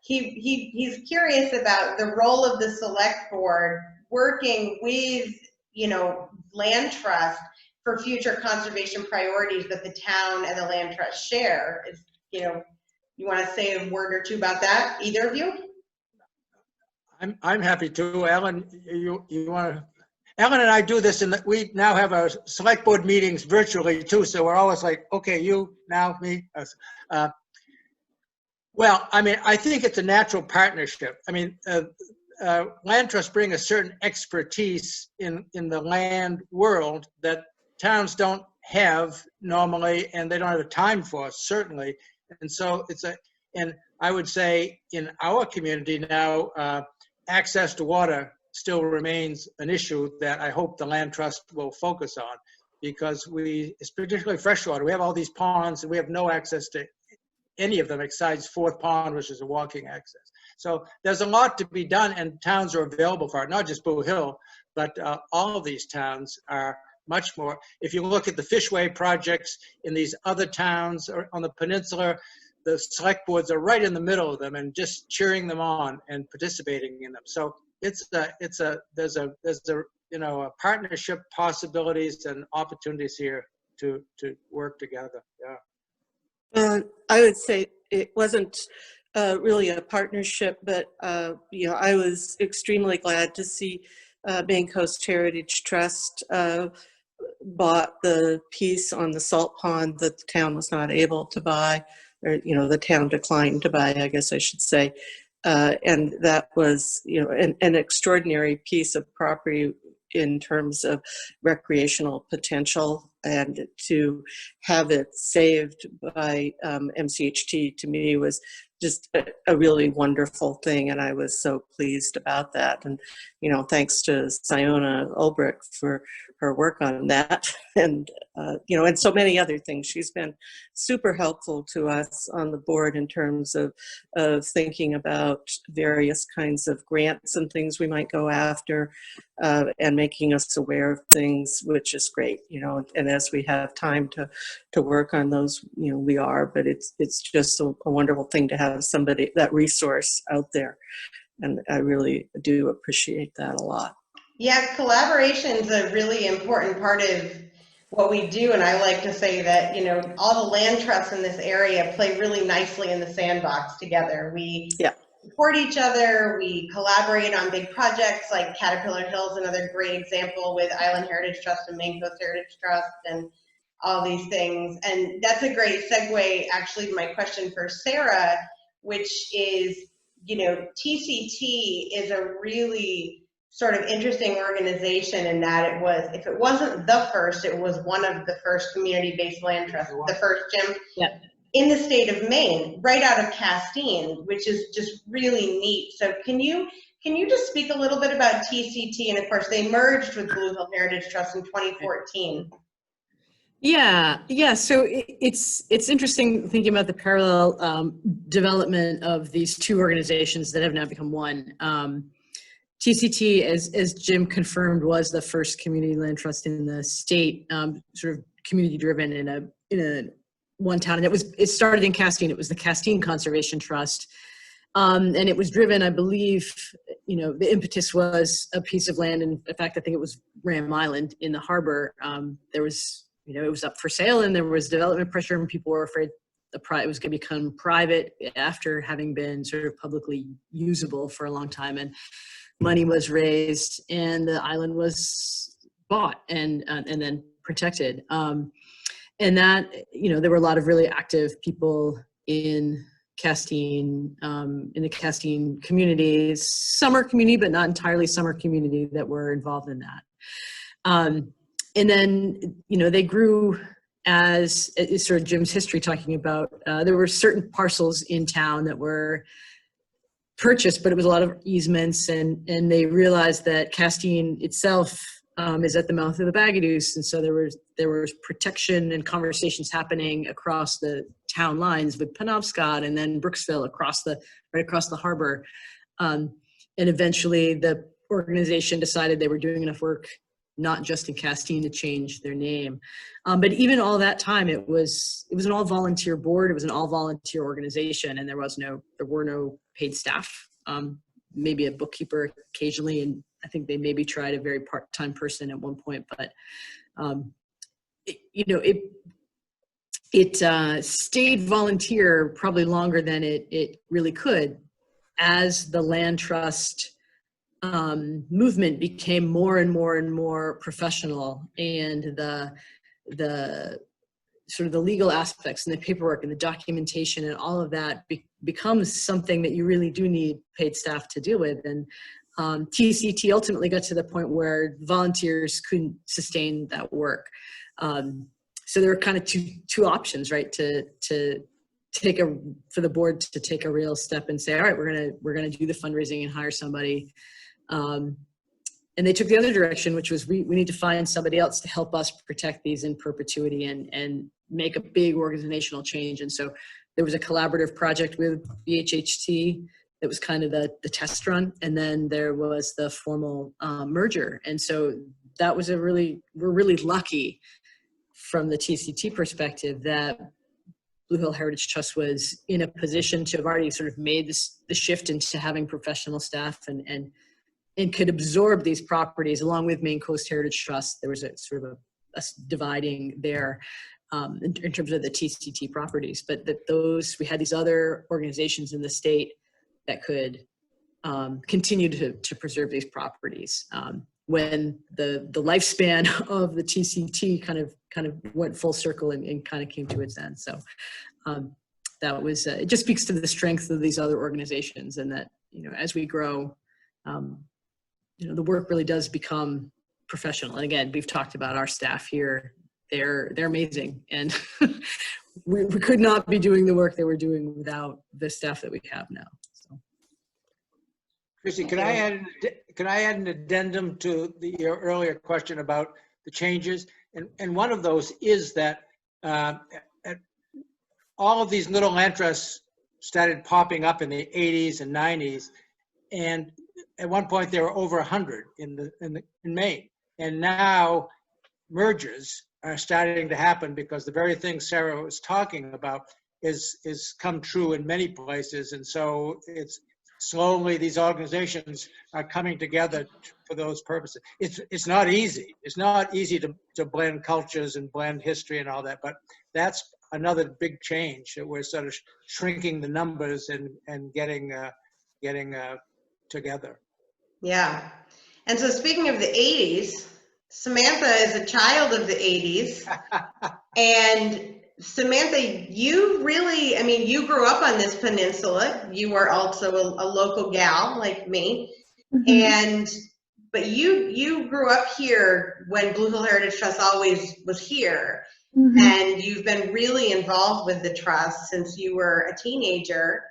He's curious about the role of the select board working with land trust for future conservation priorities that the town and the land trust share. You want to say a word or two about that, either of you? I'm happy to. Ellen, you want to? Ellen and I do this, and we now have our select board meetings virtually too. So we're always like, okay, you now, me, us. Well, I mean, I think it's a natural partnership. I mean, land trusts bring a certain expertise in the land world that towns don't have normally, and they don't have the time for, certainly. And so and I would say in our community now, access to water still remains an issue that I hope the land trust will focus on, because it's particularly freshwater. We have all these ponds and we have no access to any of them besides Fourth Pond, which is a walking access. So there's a lot to be done, and towns are available for it, not just Blue Hill, but all of these towns are much more. If you look at the Fishway projects in these other towns or on the peninsula, the select boards are right in the middle of them and just cheering them on and participating in them. So there's a a partnership possibilities and opportunities here to work together. Yeah. I would say it wasn't really a partnership, but I was extremely glad to see Maine Coast Heritage Trust bought the piece on the salt pond that the town was not able to buy, or the town declined to buy, I guess I should say. And that was an extraordinary piece of property in terms of recreational potential, and to have it saved by MCHT to me was just a really wonderful thing, and I was so pleased about that. And thanks to Siona Ulbrich for her work on that, and and so many other things. She's been super helpful to us on the board in terms of thinking about various kinds of grants and things we might go after, and making us aware of things, which is great. And as we have time to work on those, we are. But it's just a wonderful thing to have somebody, that resource out there, and I really do appreciate that a lot. Yeah, collaboration is a really important part of what we do, and I like to say that all the land trusts in this area play really nicely in the sandbox together. We support each other, we collaborate on big projects like Caterpillar Hill's another great example with Island Heritage Trust and Maine Coast Heritage Trust and all these things. And that's a great segue actually to my question for Sarah, which is, TCT is a really sort of interesting organization in that it was, if it wasn't the first, it was one of the first community-based land trusts, the first, Jim, in the state of Maine, right out of Castine, which is just really neat. So can you just speak a little bit about TCT? And of course, they merged with Blue Hill Heritage Trust in 2014. Yeah. So it's interesting thinking about the parallel development of these two organizations that have now become one. TCT, as Jim confirmed, was the first community land trust in the state, sort of community driven in a one town, and it started in Castine. It was the Castine Conservation Trust, and it was driven, I believe, the impetus was a piece of land, and in fact, I think it was Ram Island in the harbor. There was, it was up for sale, and there was development pressure, and people were afraid it was going to become private after having been sort of publicly usable for a long time, and money was raised, and the island was bought and then protected. And that, there were a lot of really active people in Castine, in the Castine communities, summer community, but not entirely summer community, that were involved in that. And then, they grew as sort of Jim's history talking about, there were certain parcels in town that were purchased, but it was a lot of easements, and they realized that Castine itself is at the mouth of the Bagadoos, and so there was protection and conversations happening across the town lines with Penobscot and then Brooksville right across the harbor, and eventually the organization decided they were doing enough work, not just in Castine, to change their name. But even all that time, it was an all volunteer board. It was an all volunteer organization, and there were no paid staff. Maybe a bookkeeper occasionally, and I think they maybe tried a very part-time person at one point. But it stayed volunteer probably longer than it really could, as the land trust movement became more and more and more professional, and the sort of the legal aspects and the paperwork and the documentation and all of that becomes something that you really do need paid staff to deal with. And TCT ultimately got to the point where volunteers couldn't sustain that work. So there were kind of two options, right? For the board to take a real step and say, all right, we're gonna do the fundraising and hire somebody. And they took the other direction, which was we need to find somebody else to help us protect these in perpetuity and make a big organizational change. And so there was a collaborative project with BHHT that was kind of the test run. And then there was the formal merger. And so that was we're really lucky from the TCT perspective that Blue Hill Heritage Trust was in a position to have already sort of made the shift into having professional staff and could absorb these properties along with Maine Coast Heritage Trust. There was a sort of a dividing there in terms of the TCT properties, but we had these other organizations in the state that could continue to preserve these properties. When the lifespan of the TCT kind of went full circle and kind of came to its end. So that was, it just speaks to the strength of these other organizations, and that, as we grow, the work really does become professional. And again, we've talked about our staff here. They're amazing. And we could not be doing the work that we're doing without the staff that we have now. So. Chrissy, can I add an addendum to your earlier question about the changes? And one of those is that all of these little land trusts started popping up in the 80s and 90s, and at one point there were over 100 in Maine, and now mergers are starting to happen because the very thing Sarah was talking about is come true in many places, and so it's slowly these organizations are coming together for those purposes. It's not easy. It's not easy to blend cultures and blend history and all that, but that's another big change, that we're sort of shrinking the numbers and getting together. Yeah. And so speaking of the 80s, Samantha is a child of the 80s. And Samantha, you really, you grew up on this peninsula. You were also a local gal like me. Mm-hmm. But you grew up here when Blue Hill Heritage Trust always was here. Mm-hmm. And you've been really involved with the trust since you were a teenager.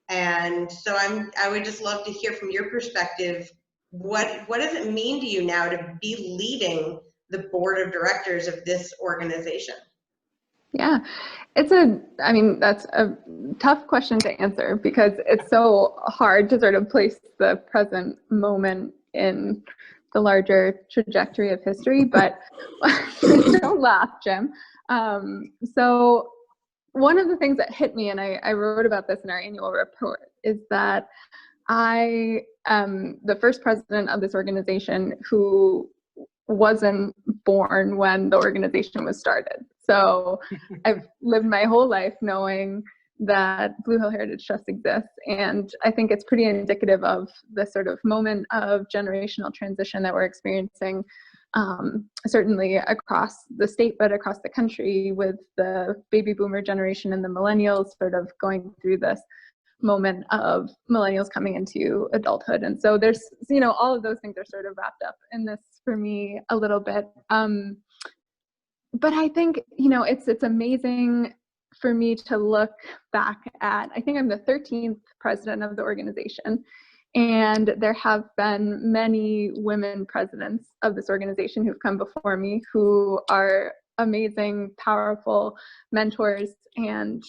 And so I would just love to hear from your perspective, what does it mean to you now to be leading the board of directors of this organization? Yeah, that's a tough question to answer because it's so hard to sort of place the present moment in the larger trajectory of history, but don't laugh, Jim. So one of the things that hit me, and I wrote about this in our annual report, is that I am the first president of this organization who wasn't born when the organization was started. So I've lived my whole life knowing that Blue Hill Heritage Trust exists. And I think it's pretty indicative of the sort of moment of generational transition that we're experiencing, certainly across the state, but across the country, with the baby boomer generation and the millennials sort of going through this moment of millennials coming into adulthood. And so there's, all of those things are sort of wrapped up in this for me a little bit. But I think, it's amazing for me to look back at, I think I'm the 13th president of the organization, and there have been many women presidents of this organization who've come before me who are amazing, powerful mentors and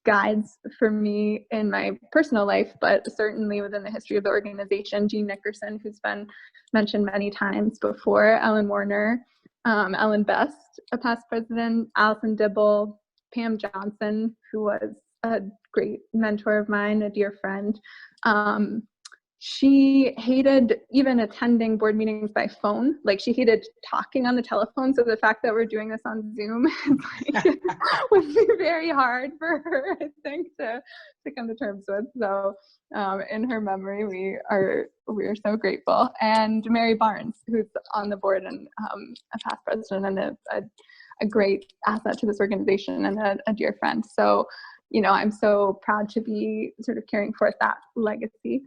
guides for me in my personal life, but certainly within the history of the organization. Jean Nicholson, who's been mentioned many times before, Ellen Warner, Ellen Best, a past president, Allison Dibble, Pam Johnson, who was a great mentor of mine, a dear friend. She hated even attending board meetings by phone. Like, she hated talking on the telephone. So the fact that we're doing this on Zoom would be very hard for her, I think, to come to terms with. So in her memory, we are so grateful. And Mary Barnes, who's on the board and a past president and a great asset to this organization and a dear friend. So, I'm so proud to be sort of carrying forth that legacy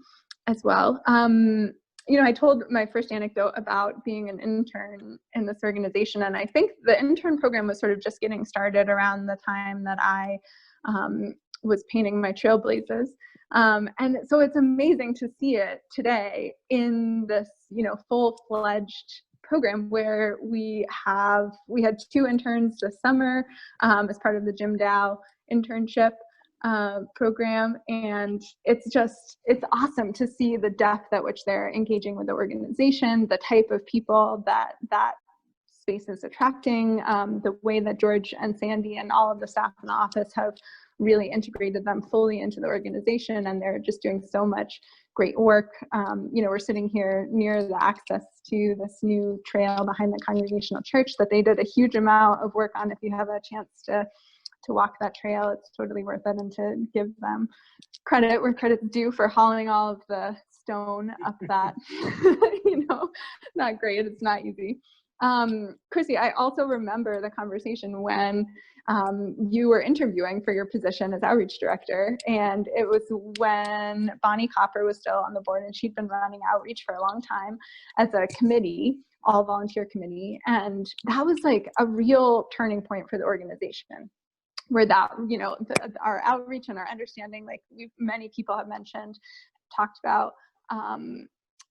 as well. I told my first anecdote about being an intern in this organization, and I think the intern program was sort of just getting started around the time that I was painting my trailblazers. And so it's amazing to see it today in this, full-fledged program where we had 2 interns this summer as part of the Jim Dow internship program, and it's awesome to see the depth at which they're engaging with the organization, the type of people that space is attracting, the way that George and Sandy and all of the staff in the office have really integrated them fully into the organization, and they're just doing so much great work. You know, we're sitting here near the access to this new trail behind the Congregational Church that they did a huge amount of work on. If you have a chance to walk that trail, it's totally worth it, and to give them credit where credit's due for hauling all of the stone up that, you know, not great, it's not easy. Chrissy, I also remember the conversation when you were interviewing for your position as outreach director, and it was when Bonnie Copper was still on the board, and she'd been running outreach for a long time as a committee, all volunteer committee, and that was like a real turning point for the organization, where that, you know, our outreach and our understanding, like many people have mentioned, talked about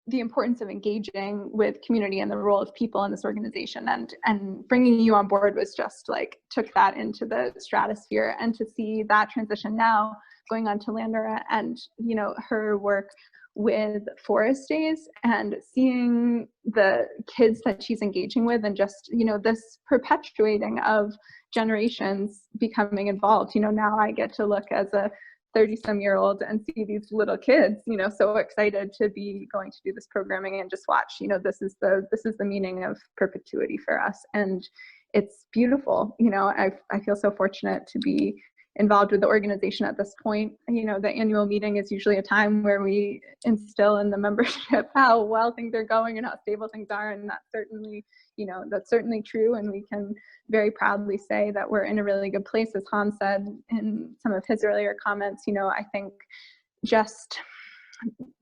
the importance of engaging with community and the role of people in this organization, and bringing you on board was just like took that into the stratosphere. And to see that transition now going on to Landora, and you know, her work with Forest Days, and seeing the kids that she's engaging with, and just, you know, this perpetuating of generations becoming involved. You know, now I get to look as a 30-some-year-old and see these little kids, you know, so excited to be going to do this programming, and just watch, you know, this is the meaning of perpetuity for us, and it's beautiful. You know, I feel so fortunate to be involved with the organization at this point. You know, the annual meeting is usually a time where we instill in the membership how well things are going and how stable things are, and that's certainly, you know, that's certainly true, and we can very proudly say that we're in a really good place. As Hans said in some of his earlier comments, you know, I think just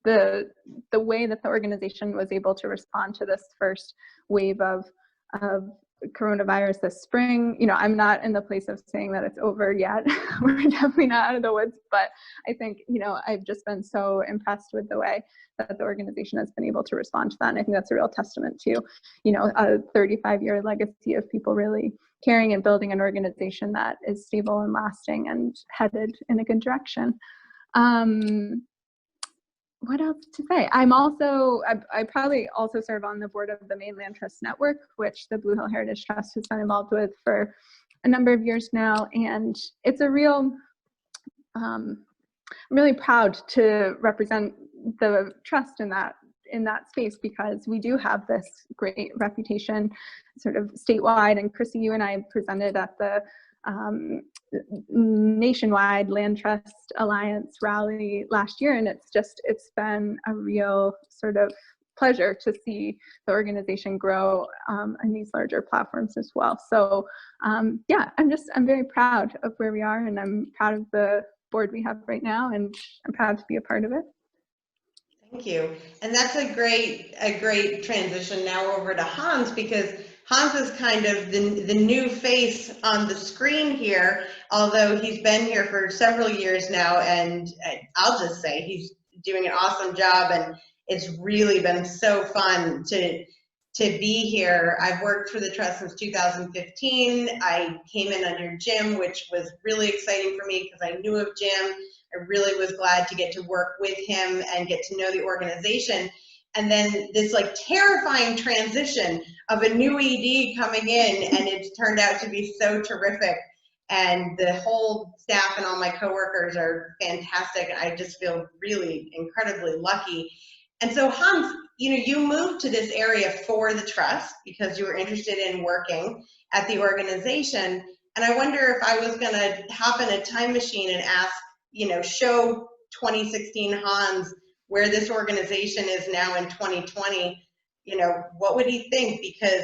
the way that the organization was able to respond to this first wave of coronavirus this spring, you know, I'm not in the place of saying that it's over yet. We're definitely not out of the woods, but I think, you know, I've just been so impressed with the way that the organization has been able to respond to that. And I think that's a real testament to, you know, a 35-year legacy of people really caring and building an organization that is stable and lasting and headed in a good direction. What else to say? I probably also serve on the board of the Maine Land Trust Network, which the Blue Hill Heritage Trust has been involved with for a number of years now. And it's a real, I'm really proud to represent the trust in that space, because we do have this great reputation sort of statewide. And Chrissy, you and I presented at the nationwide Land Trust Alliance rally last year, and it's been a real sort of pleasure to see the organization grow in these larger platforms as well. So yeah, I'm very proud of where we are, and I'm proud of the board we have right now, and I'm proud to be a part of it. Thank you. And that's a great transition now over to Hans, because Hans is kind of the new face on the screen here, although he's been here for several years now, and I'll just say he's doing an awesome job, and it's really been so fun to be here. I've worked for the trust since 2015. I came in under Jim, which was really exciting for me because I knew of Jim. I really was glad to get to work with him and get to know the organization. And then this like terrifying transition of a new ED coming in, and it's turned out to be so terrific. And the whole staff and all my coworkers are fantastic. I just feel really incredibly lucky. And so Hans, you know, you moved to this area for the trust because you were interested in working at the organization. And I wonder if I was going to hop in a time machine and ask, you know, show 2016 Hans where this organization is now in 2020, you know, what would he think? Because,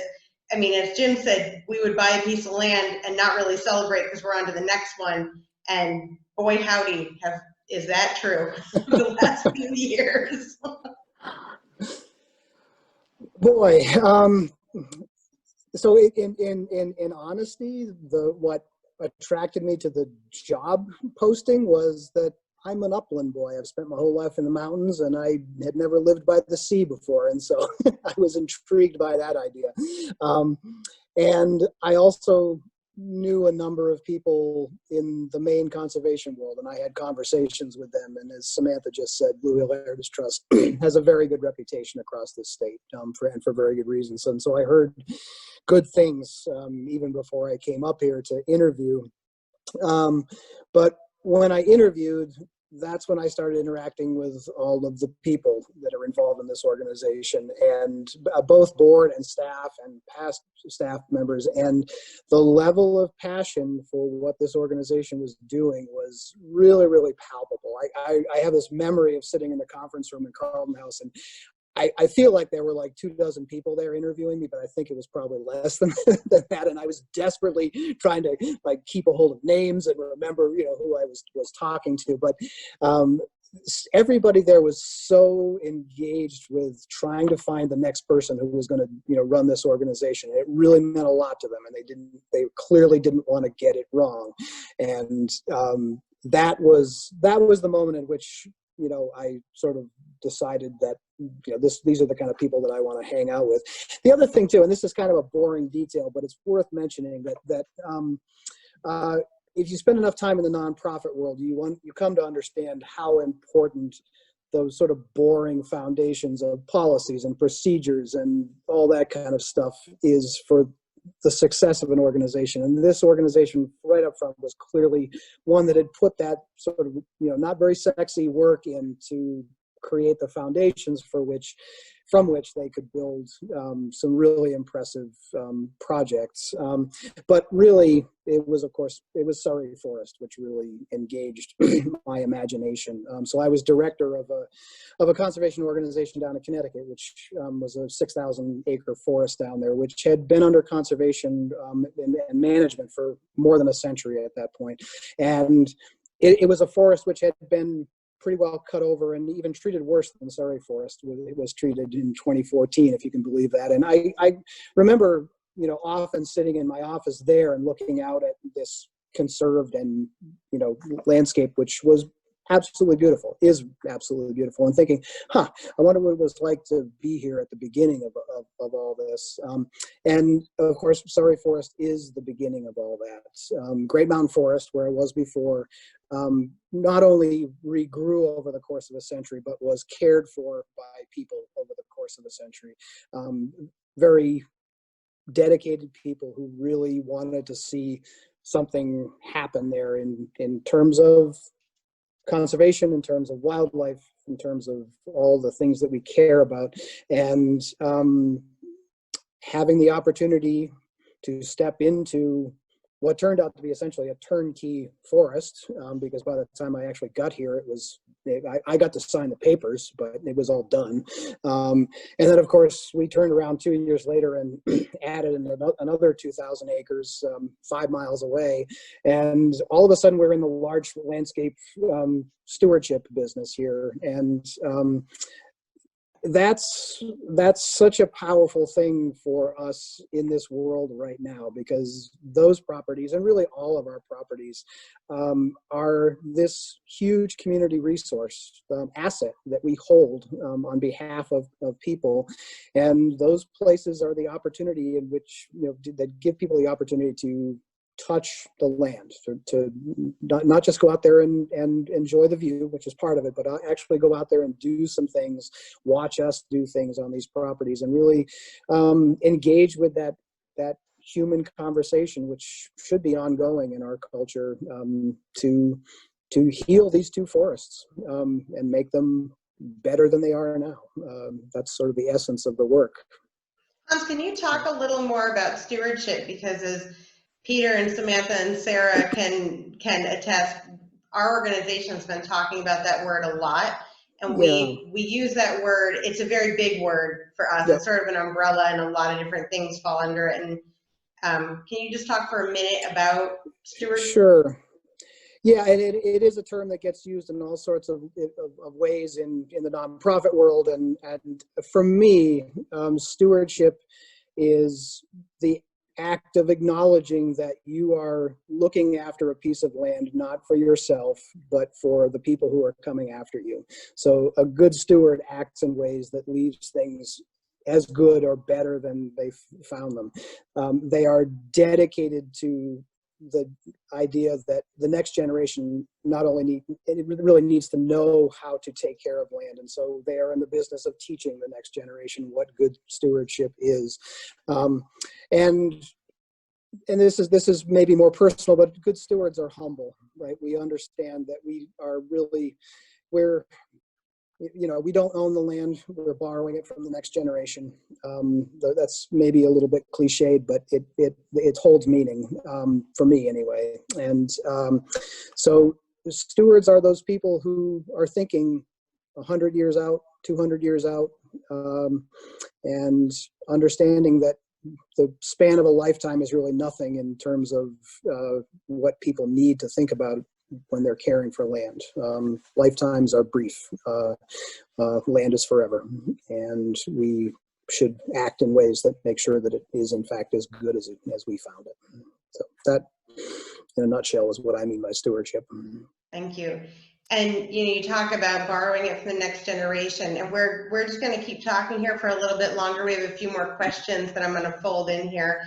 I mean, as Jim said, we would buy a piece of land and not really celebrate because we're on to the next one. And boy, howdy, is that true the last few years? Boy, so in honesty, what attracted me to the job posting was that I'm an upland boy. I've spent my whole life in the mountains, and I had never lived by the sea before, and so I was intrigued by that idea. And I also knew a number of people in the Maine conservation world, and I had conversations with them. And as Samantha just said, Blue Hill Heritage Trust has a very good reputation across this state, for very good reasons. And so I heard good things even before I came up here to interview. But when I interviewed, that's when I started interacting with all of the people that are involved in this organization, and both board and staff and past staff members. And the level of passion for what this organization was doing was really, really palpable. I have this memory of sitting in the conference room in Carlton House, and I feel like there were like 24 people there interviewing me, but I think it was probably less than that. And I was desperately trying to like keep a hold of names and remember, you know, who I was talking to. But everybody there was so engaged with trying to find the next person who was going to, you know, run this organization. It really meant a lot to them, and they clearly didn't want to get it wrong. And that was the moment in which, you know, I sort of decided that, you know, these are the kind of people that I want to hang out with. The other thing too, and this is kind of a boring detail, but it's worth mentioning, that if you spend enough time in the nonprofit world, you come to understand how important those sort of boring foundations of policies and procedures and all that kind of stuff is for the success of an organization. And this organization right up front was clearly one that had put that sort of, you know, not very sexy work in to create the foundations from which they could build some really impressive projects. But really, it was Surrey Forest which really engaged my imagination. So I was director of a conservation organization down in Connecticut, which was a 6,000 acre forest down there, which had been under conservation and management for more than a century at that point. And it was a forest which had been pretty well cut over and even treated worse than Surrey Forest. It was treated in 2014, if you can believe that. And I remember, you know, often sitting in my office there and looking out at this conserved and, you know, landscape, which was absolutely beautiful, is absolutely beautiful, and thinking, I wonder what it was like to be here at the beginning of all this. And of course, Surrey Forest is the beginning of all that. Great Mountain Forest, where it was before, not only regrew over the course of a century, but was cared for by people over the course of a century. Very dedicated people who really wanted to see something happen there in terms of conservation, in terms of wildlife, in terms of all the things that we care about. And having the opportunity to step into what turned out to be essentially a turnkey forest, because by the time I actually got here, I got to sign the papers, but it was all done. And then, of course, we turned around 2 years later and added another 2,000 acres 5 miles away. And all of a sudden, we're in the large landscape stewardship business here. And that's such a powerful thing for us in this world right now, because those properties, and really all of our properties, are this huge community resource asset that we hold on behalf of people. And those places are the opportunity in which, you know, that give people the opportunity to touch the land, to not just go out there and enjoy the view, which is part of it, but actually go out there and do some things, watch us do things on these properties, and really engage with that human conversation, which should be ongoing in our culture, to heal these two forests and make them better than they are now. That's sort of the essence of the work. Hans, can you talk a little more about stewardship? Because as Peter and Samantha and Sarah can attest, our organization's been talking about that word a lot, and we use that word. It's a very big word for us. It's sort of an umbrella, and a lot of different things fall under it. And can you just talk for a minute about stewardship? Sure. Yeah, and it is a term that gets used in all sorts of ways in the nonprofit world. And for me, stewardship is the act of acknowledging that you are looking after a piece of land, not for yourself, but for the people who are coming after you. So a good steward acts in ways that leaves things as good or better than they found them. They are dedicated to the idea that the next generation not only it really needs to know how to take care of land. And so they are in the business of teaching the next generation what good stewardship is. And this is maybe more personal, but good stewards are humble, right? We understand that we are really, we don't own the land, we're borrowing it from the next generation. That's maybe a little bit cliched, but it holds meaning, for me anyway. And so stewards are those people who are thinking 100 years out, 200 years out, and understanding that the span of a lifetime is really nothing in terms of what people need to think about when they're caring for land. Lifetimes are brief. Land is forever, and we should act in ways that make sure that it is in fact as good as we found it. So that, in a nutshell, is what I mean by stewardship. Thank you. And you talk about borrowing it from the next generation, and we're just going to keep talking here for a little bit longer. We have a few more questions that I'm going to fold in here.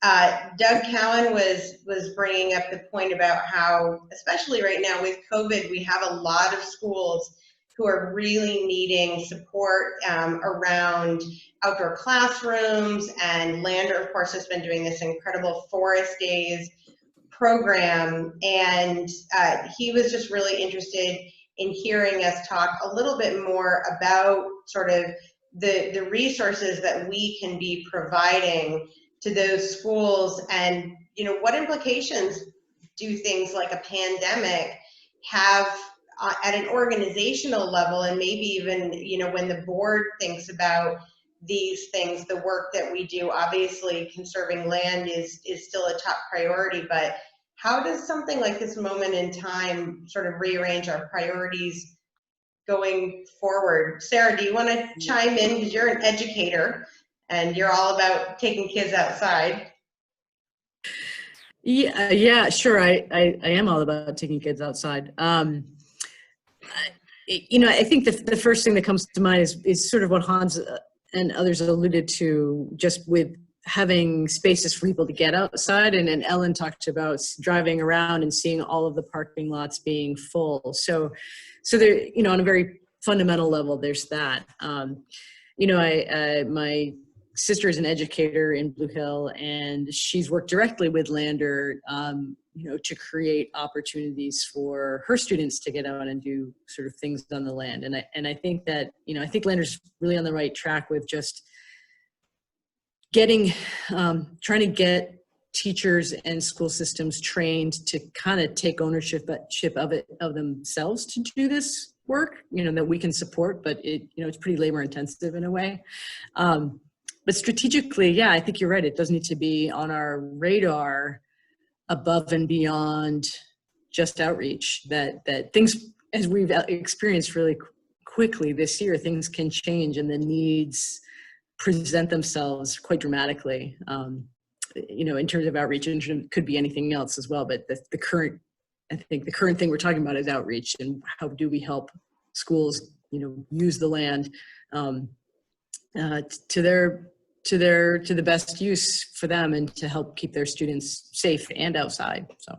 Doug Cowan was bringing up the point about how, especially right now with COVID, we have a lot of schools who are really needing support around outdoor classrooms, and Lander, of course, has been doing this incredible Forest Days program, and he was just really interested in hearing us talk a little bit more about sort of the resources that we can be providing to those schools, and what implications do things like a pandemic have at an organizational level, and maybe even when the board thinks about these things, the work that we do. Obviously conserving land is still a top priority, but how does something like this moment in time sort of rearrange our priorities going forward? Sarah, do you want to chime in, because you're an educator and you're all about taking kids outside? Yeah, sure. I am all about taking kids outside. I think the first thing that comes to mind is sort of what Hans and others alluded to, just with having spaces for people to get outside. And Ellen talked about driving around and seeing all of the parking lots being full. So there, on a very fundamental level, there's that. My sister is an educator in Blue Hill, and she's worked directly with Lander, to create opportunities for her students to get out and do sort of things on the land. And I think that, I think Lander's really on the right track with just trying to get teachers and school systems trained to kind of take ownership of themselves to do this work, that we can support, but it's pretty labor intensive in a way. But strategically, yeah, I think you're right. It does need to be on our radar above and beyond just outreach, that things, as we've experienced really quickly this year, things can change and the needs present themselves quite dramatically, in terms of outreach. And could be anything else as well, but the current thing we're talking about is outreach, and how do we help schools, use the land to the best use for them, and to help keep their students safe and outside. So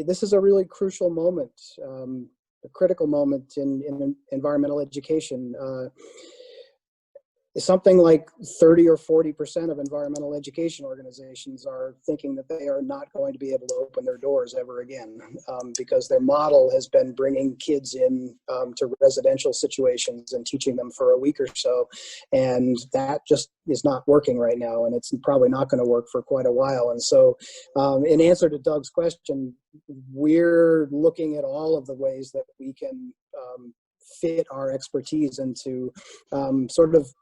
this is a really crucial moment, a critical moment in environmental education. Something like 30 or 40% of environmental education organizations are thinking that they are not going to be able to open their doors ever again, because their model has been bringing kids in to residential situations and teaching them for a week or so. And that just is not working right now, and it's probably not going to work for quite a while. And so in answer to Doug's question, we're looking at all of the ways that we can fit our expertise into sort of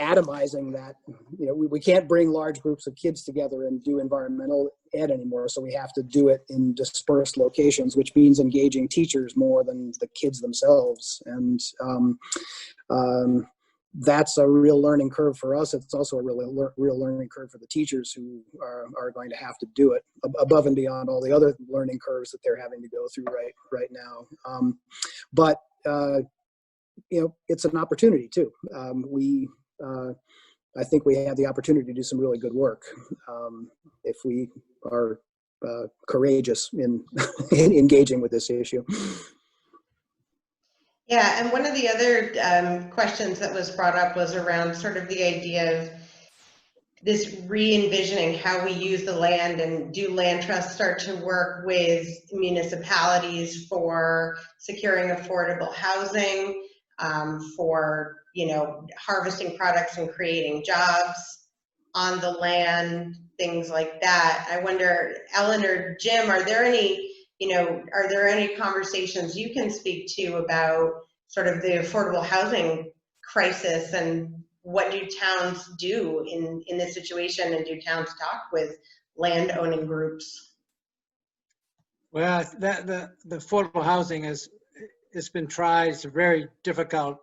atomizing that. We can't bring large groups of kids together and do environmental ed anymore, so we have to do it in dispersed locations, which means engaging teachers more than the kids themselves. And that's a real learning curve for us. It's also a real learning curve for the teachers who are going to have to do it above and beyond all the other learning curves that they're having to go through right now. But it's an opportunity too. I think we have the opportunity to do some really good work if we are courageous in, in engaging with this issue. Yeah, and one of the other questions that was brought up was around sort of the idea of this re-envisioning how we use the land, and do land trusts start to work with municipalities for securing affordable housing, for, you know, harvesting products and creating jobs on the land, things like that. I wonder, Ellen or Jim, are there any, you know, are there any conversations you can speak to about sort of the affordable housing crisis, and what do towns do in this situation, and do towns talk with land owning groups? Well, the affordable housing is, it's been tried. It's a very difficult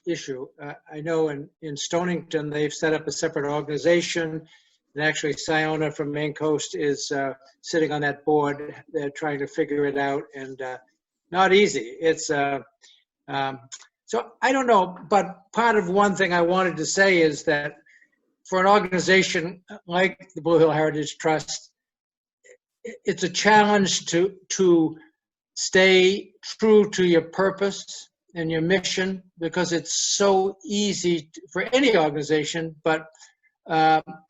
issue. I know in Stonington, they've set up a separate organization, and actually Siona from Maine Coast is sitting on that board. They're trying to figure it out, and not easy. It's so I don't know, but part of one thing I wanted to say is that for an organization like the Blue Hill Heritage Trust, it's a challenge to stay true to your purpose and your mission, because it's so easy for any organization, but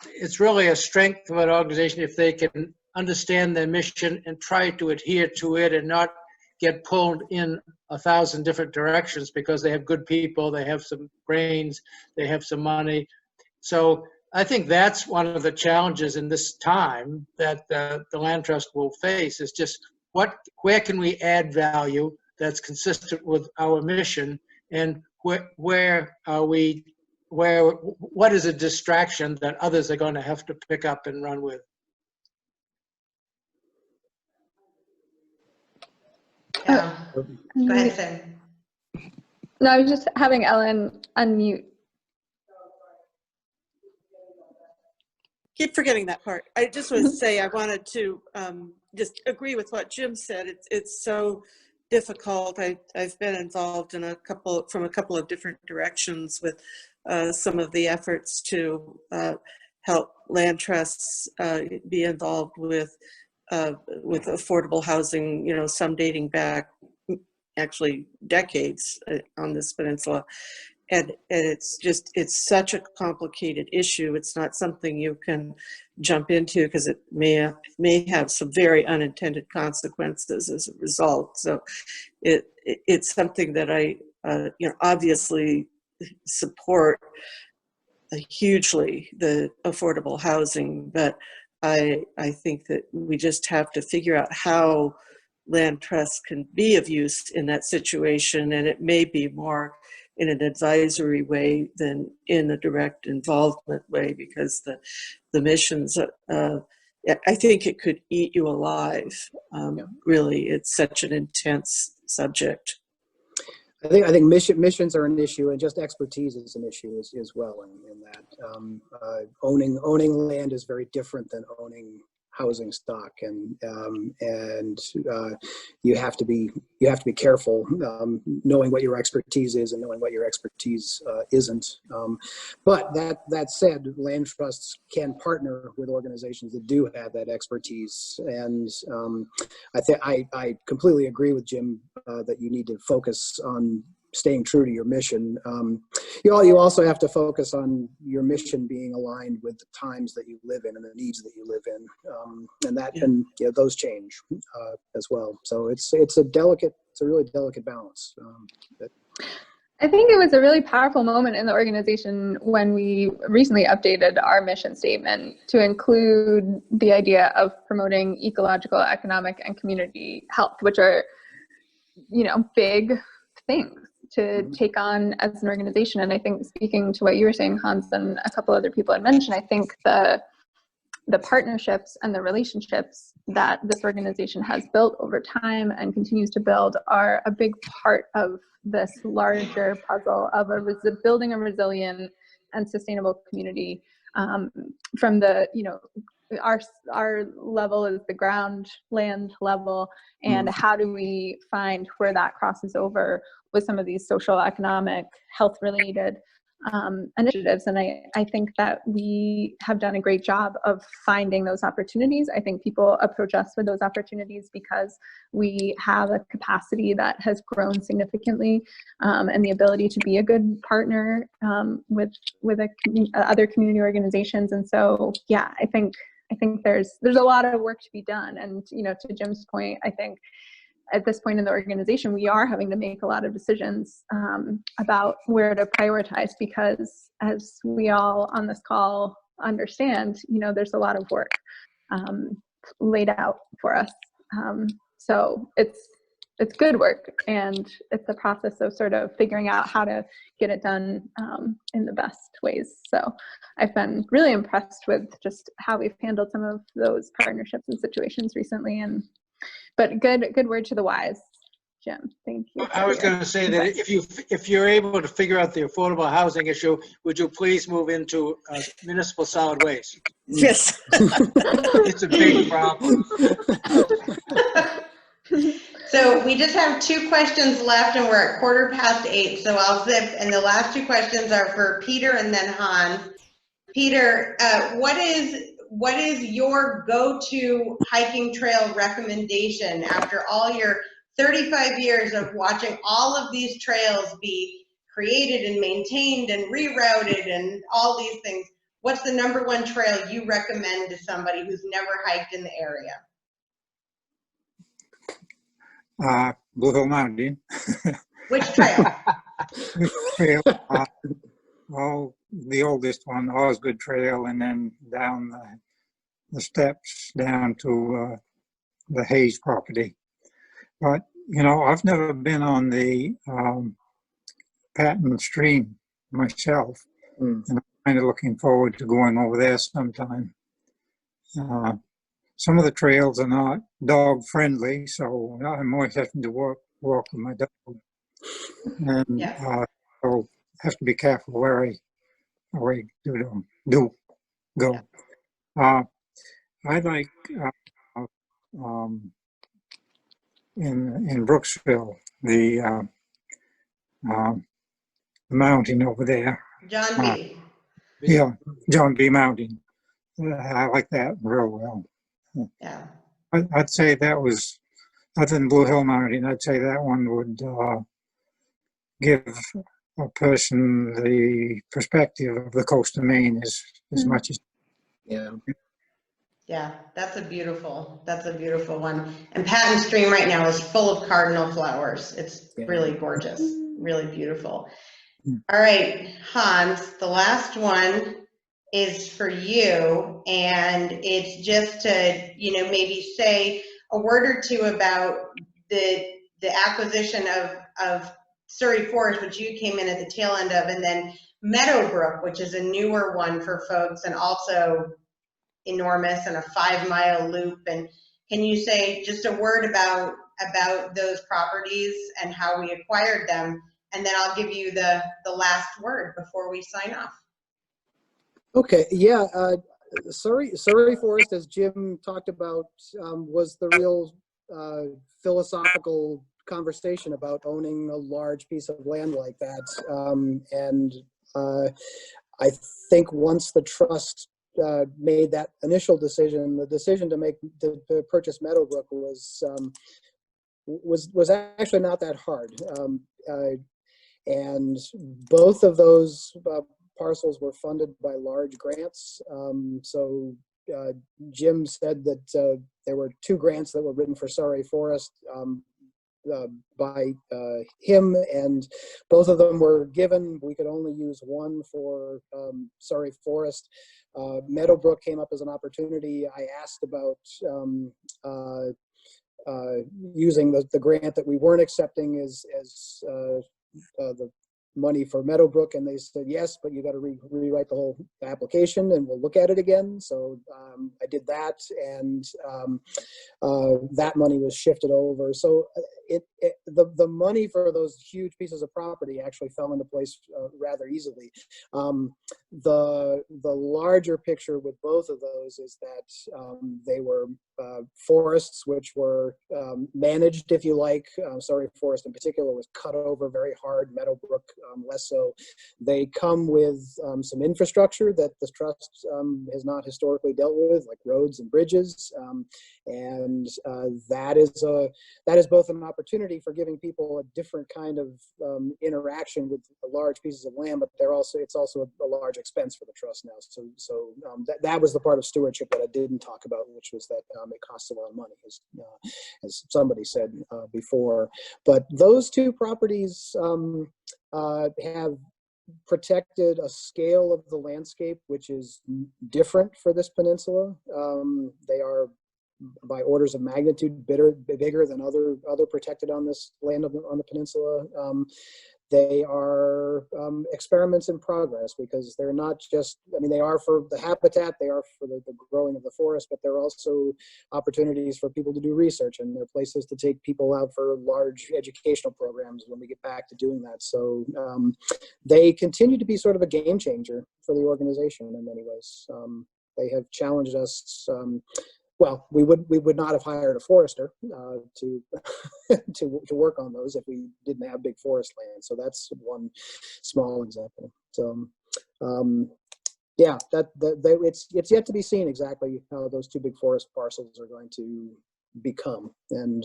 it's really a strength of an organization if they can understand their mission and try to adhere to it, and not get pulled in 1,000 different directions because they have good people, they have some brains, they have some money. So I think that's one of the challenges in this time that the Land Trust will face, is just where can we add value that's consistent with our mission, and where are we, what is a distraction that others are going to have to pick up and run with. Yeah. Go ahead, Sam. No, I was just having Ellen unmute. Keep forgetting that part. I just want to say I wanted to just agree with what Jim said. It's so difficult. I've been involved in from a couple of different directions with some of the efforts to help land trusts be involved with affordable housing, you know, some dating back actually decades on this peninsula. And it's such a complicated issue. It's not something you can jump into, because it may have some very unintended consequences as a result. So it's something that I you know, obviously support hugely, the affordable housing, but I think that we just have to figure out how land trusts can be of use in that situation, and it may be more in an advisory way than in a direct involvement way, because the missions, I think it could eat you alive. Really, it's such an intense subject. I think missions are an issue, and just expertise is an issue as well in that. Owning land is very different than owning housing stock, and you have to be careful, knowing what your expertise is and knowing what your expertise isn't. But that said, land trusts can partner with organizations that do have that expertise, and I completely agree with Jim that you need to focus on staying true to your mission. You also have to focus on your mission being aligned with the times that you live in and the needs that you live in, and those change as well. So it's a really delicate balance. I think it was a really powerful moment in the organization when we recently updated our mission statement to include the idea of promoting ecological, economic, and community health, which are, you know, big things to take on as an organization. And I think, speaking to what you were saying, Hans, and a couple other people had mentioned, I think the partnerships and the relationships that this organization has built over time and continues to build are a big part of this larger puzzle of building a resilient and sustainable community. From the, you know, our level is the ground land level, and how do we find where that crosses over with some of these social, economic, health related initiatives. And I think that we have done a great job of finding those opportunities. I think people approach us with those opportunities because we have a capacity that has grown significantly, and the ability to be a good partner with other community organizations. And so, yeah, I think there's a lot of work to be done. And, you know, to Jim's point, I think at this point in the organization, we are having to make a lot of decisions about where to prioritize, because as we all on this call understand, you know, there's a lot of work laid out for us. So it's good work, and it's a process of sort of figuring out how to get it done in the best ways. So I've been really impressed with just how we've handled some of those partnerships and situations recently. But good word to the wise, Jim. Thank you. I was going to say that if you're able to figure out the affordable housing issue, would you please move into municipal solid waste? Yes. It's a big problem. So we just have 2 questions left, and we're at 8:15. So I'll zip, and the last 2 questions are for Peter and then Hans. Peter, what is your go-to hiking trail recommendation after all your 35 years of watching all of these trails be created and maintained and rerouted and all these things? What's the #1 trail you recommend to somebody who's never hiked in the area? Blue Hill Mountain. Which trail? Trail, the oldest one, Osgood Trail, and then down the steps down to the Hayes property. But, you know, I've never been on the Patton Stream myself, and I'm kind of looking forward to going over there sometime. Some of the trails are not dog friendly, so I'm always having to walk with my dog, and so have to be careful where I do go. I like in Brooksville the mountain over there. John B. Yeah, John B. Mountain. I like that real well. Yeah. I'd say that was, other than Blue Hill Mountain, I'd say that one would give a person the perspective of the coast of Maine as much as. Yeah. Yeah, that's a beautiful one. And Patton Stream right now is full of cardinal flowers. It's really gorgeous, really beautiful. All right, Hans, the last one is for you, and it's just to, you know, maybe say a word or 2 about the acquisition of Surrey Forest, which you came in at the tail end of, and then Meadowbrook, which is a newer one for folks and also enormous and a 5-mile loop. And can you say just a word about those properties and how we acquired them? And then I'll give you the last word before we sign off. Okay, yeah, Surrey Forest, as Jim talked about, was the real philosophical conversation about owning a large piece of land like that. And I think once the trust made that initial decision, the decision to purchase Meadowbrook was actually not that hard. And both of those parcels were funded by large grants. So Jim said that there were 2 grants that were written for Surrey Forest by him, and both of them were given. We could only use one for Surrey Forest. Meadowbrook came up as an opportunity. I asked about using the grant that we weren't accepting as the money for Meadowbrook, and they said yes, but you got to rewrite the whole application and we'll look at it again. So I did that, and that money was shifted over. So the money for those huge pieces of property actually fell into place rather easily. The larger picture with both of those is that they were forests which were managed, if you like. Surrey Forest in particular was cut over very hard, Meadowbrook less so. They come with some infrastructure that the trust has not historically dealt with, like roads and bridges, and that is both an opportunity for giving people a different kind of interaction with large pieces of land, but it's also a large expense for the trust now. So that was the part of stewardship that I didn't talk about, which was that it costs a lot of money, as somebody said before. But those two properties have protected a scale of the landscape which is different for this peninsula. They are by orders of magnitude bigger than other protected on this land on the peninsula. They are experiments in progress, because they're not just, I mean, they are for the habitat, they are for the growing of the forest, but they're also opportunities for people to do research, and they're places to take people out for large educational programs when we get back to doing that. So they continue to be sort of a game changer for the organization in many ways. They have challenged us. Well, we would not have hired a forester to work on those if we didn't have big forest land. So that's one small example. So yeah, it's yet to be seen exactly how those two big forest parcels are going to become. And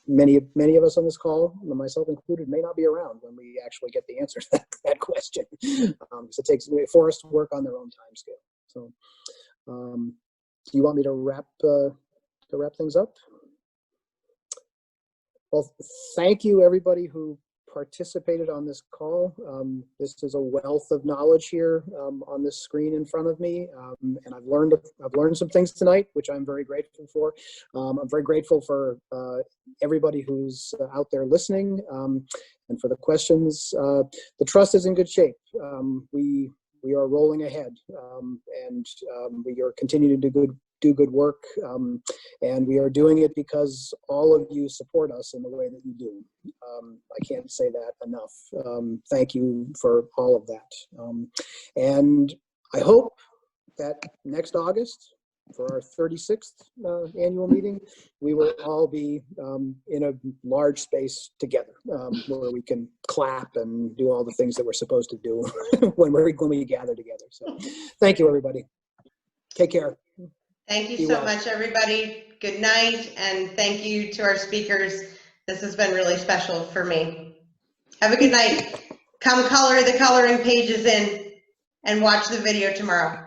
many of us on this call, myself included, may not be around when we actually get the answer to that question. Because it takes forests to work on their own time scale. So. Do you want me to wrap things up? Well, thank you everybody who participated on this call. This is a wealth of knowledge here on this screen in front of me, and I've learned some things tonight, which I'm very grateful for. I'm very grateful for everybody who's out there listening, and for the questions. The trust is in good shape. We are rolling ahead, and we are continuing to do good work, and we are doing it because all of you support us in the way that you do. I can't say that enough. Thank you for all of that. And I hope that next August, for our 36th annual meeting, we will all be in a large space together, where we can clap and do all the things that we're supposed to do when we gather together. So thank you, everybody. Take care. Thank you so much, everybody. Good night, and thank you to our speakers. This has been really special for me. Have a good night. Come color the coloring pages in and watch the video tomorrow.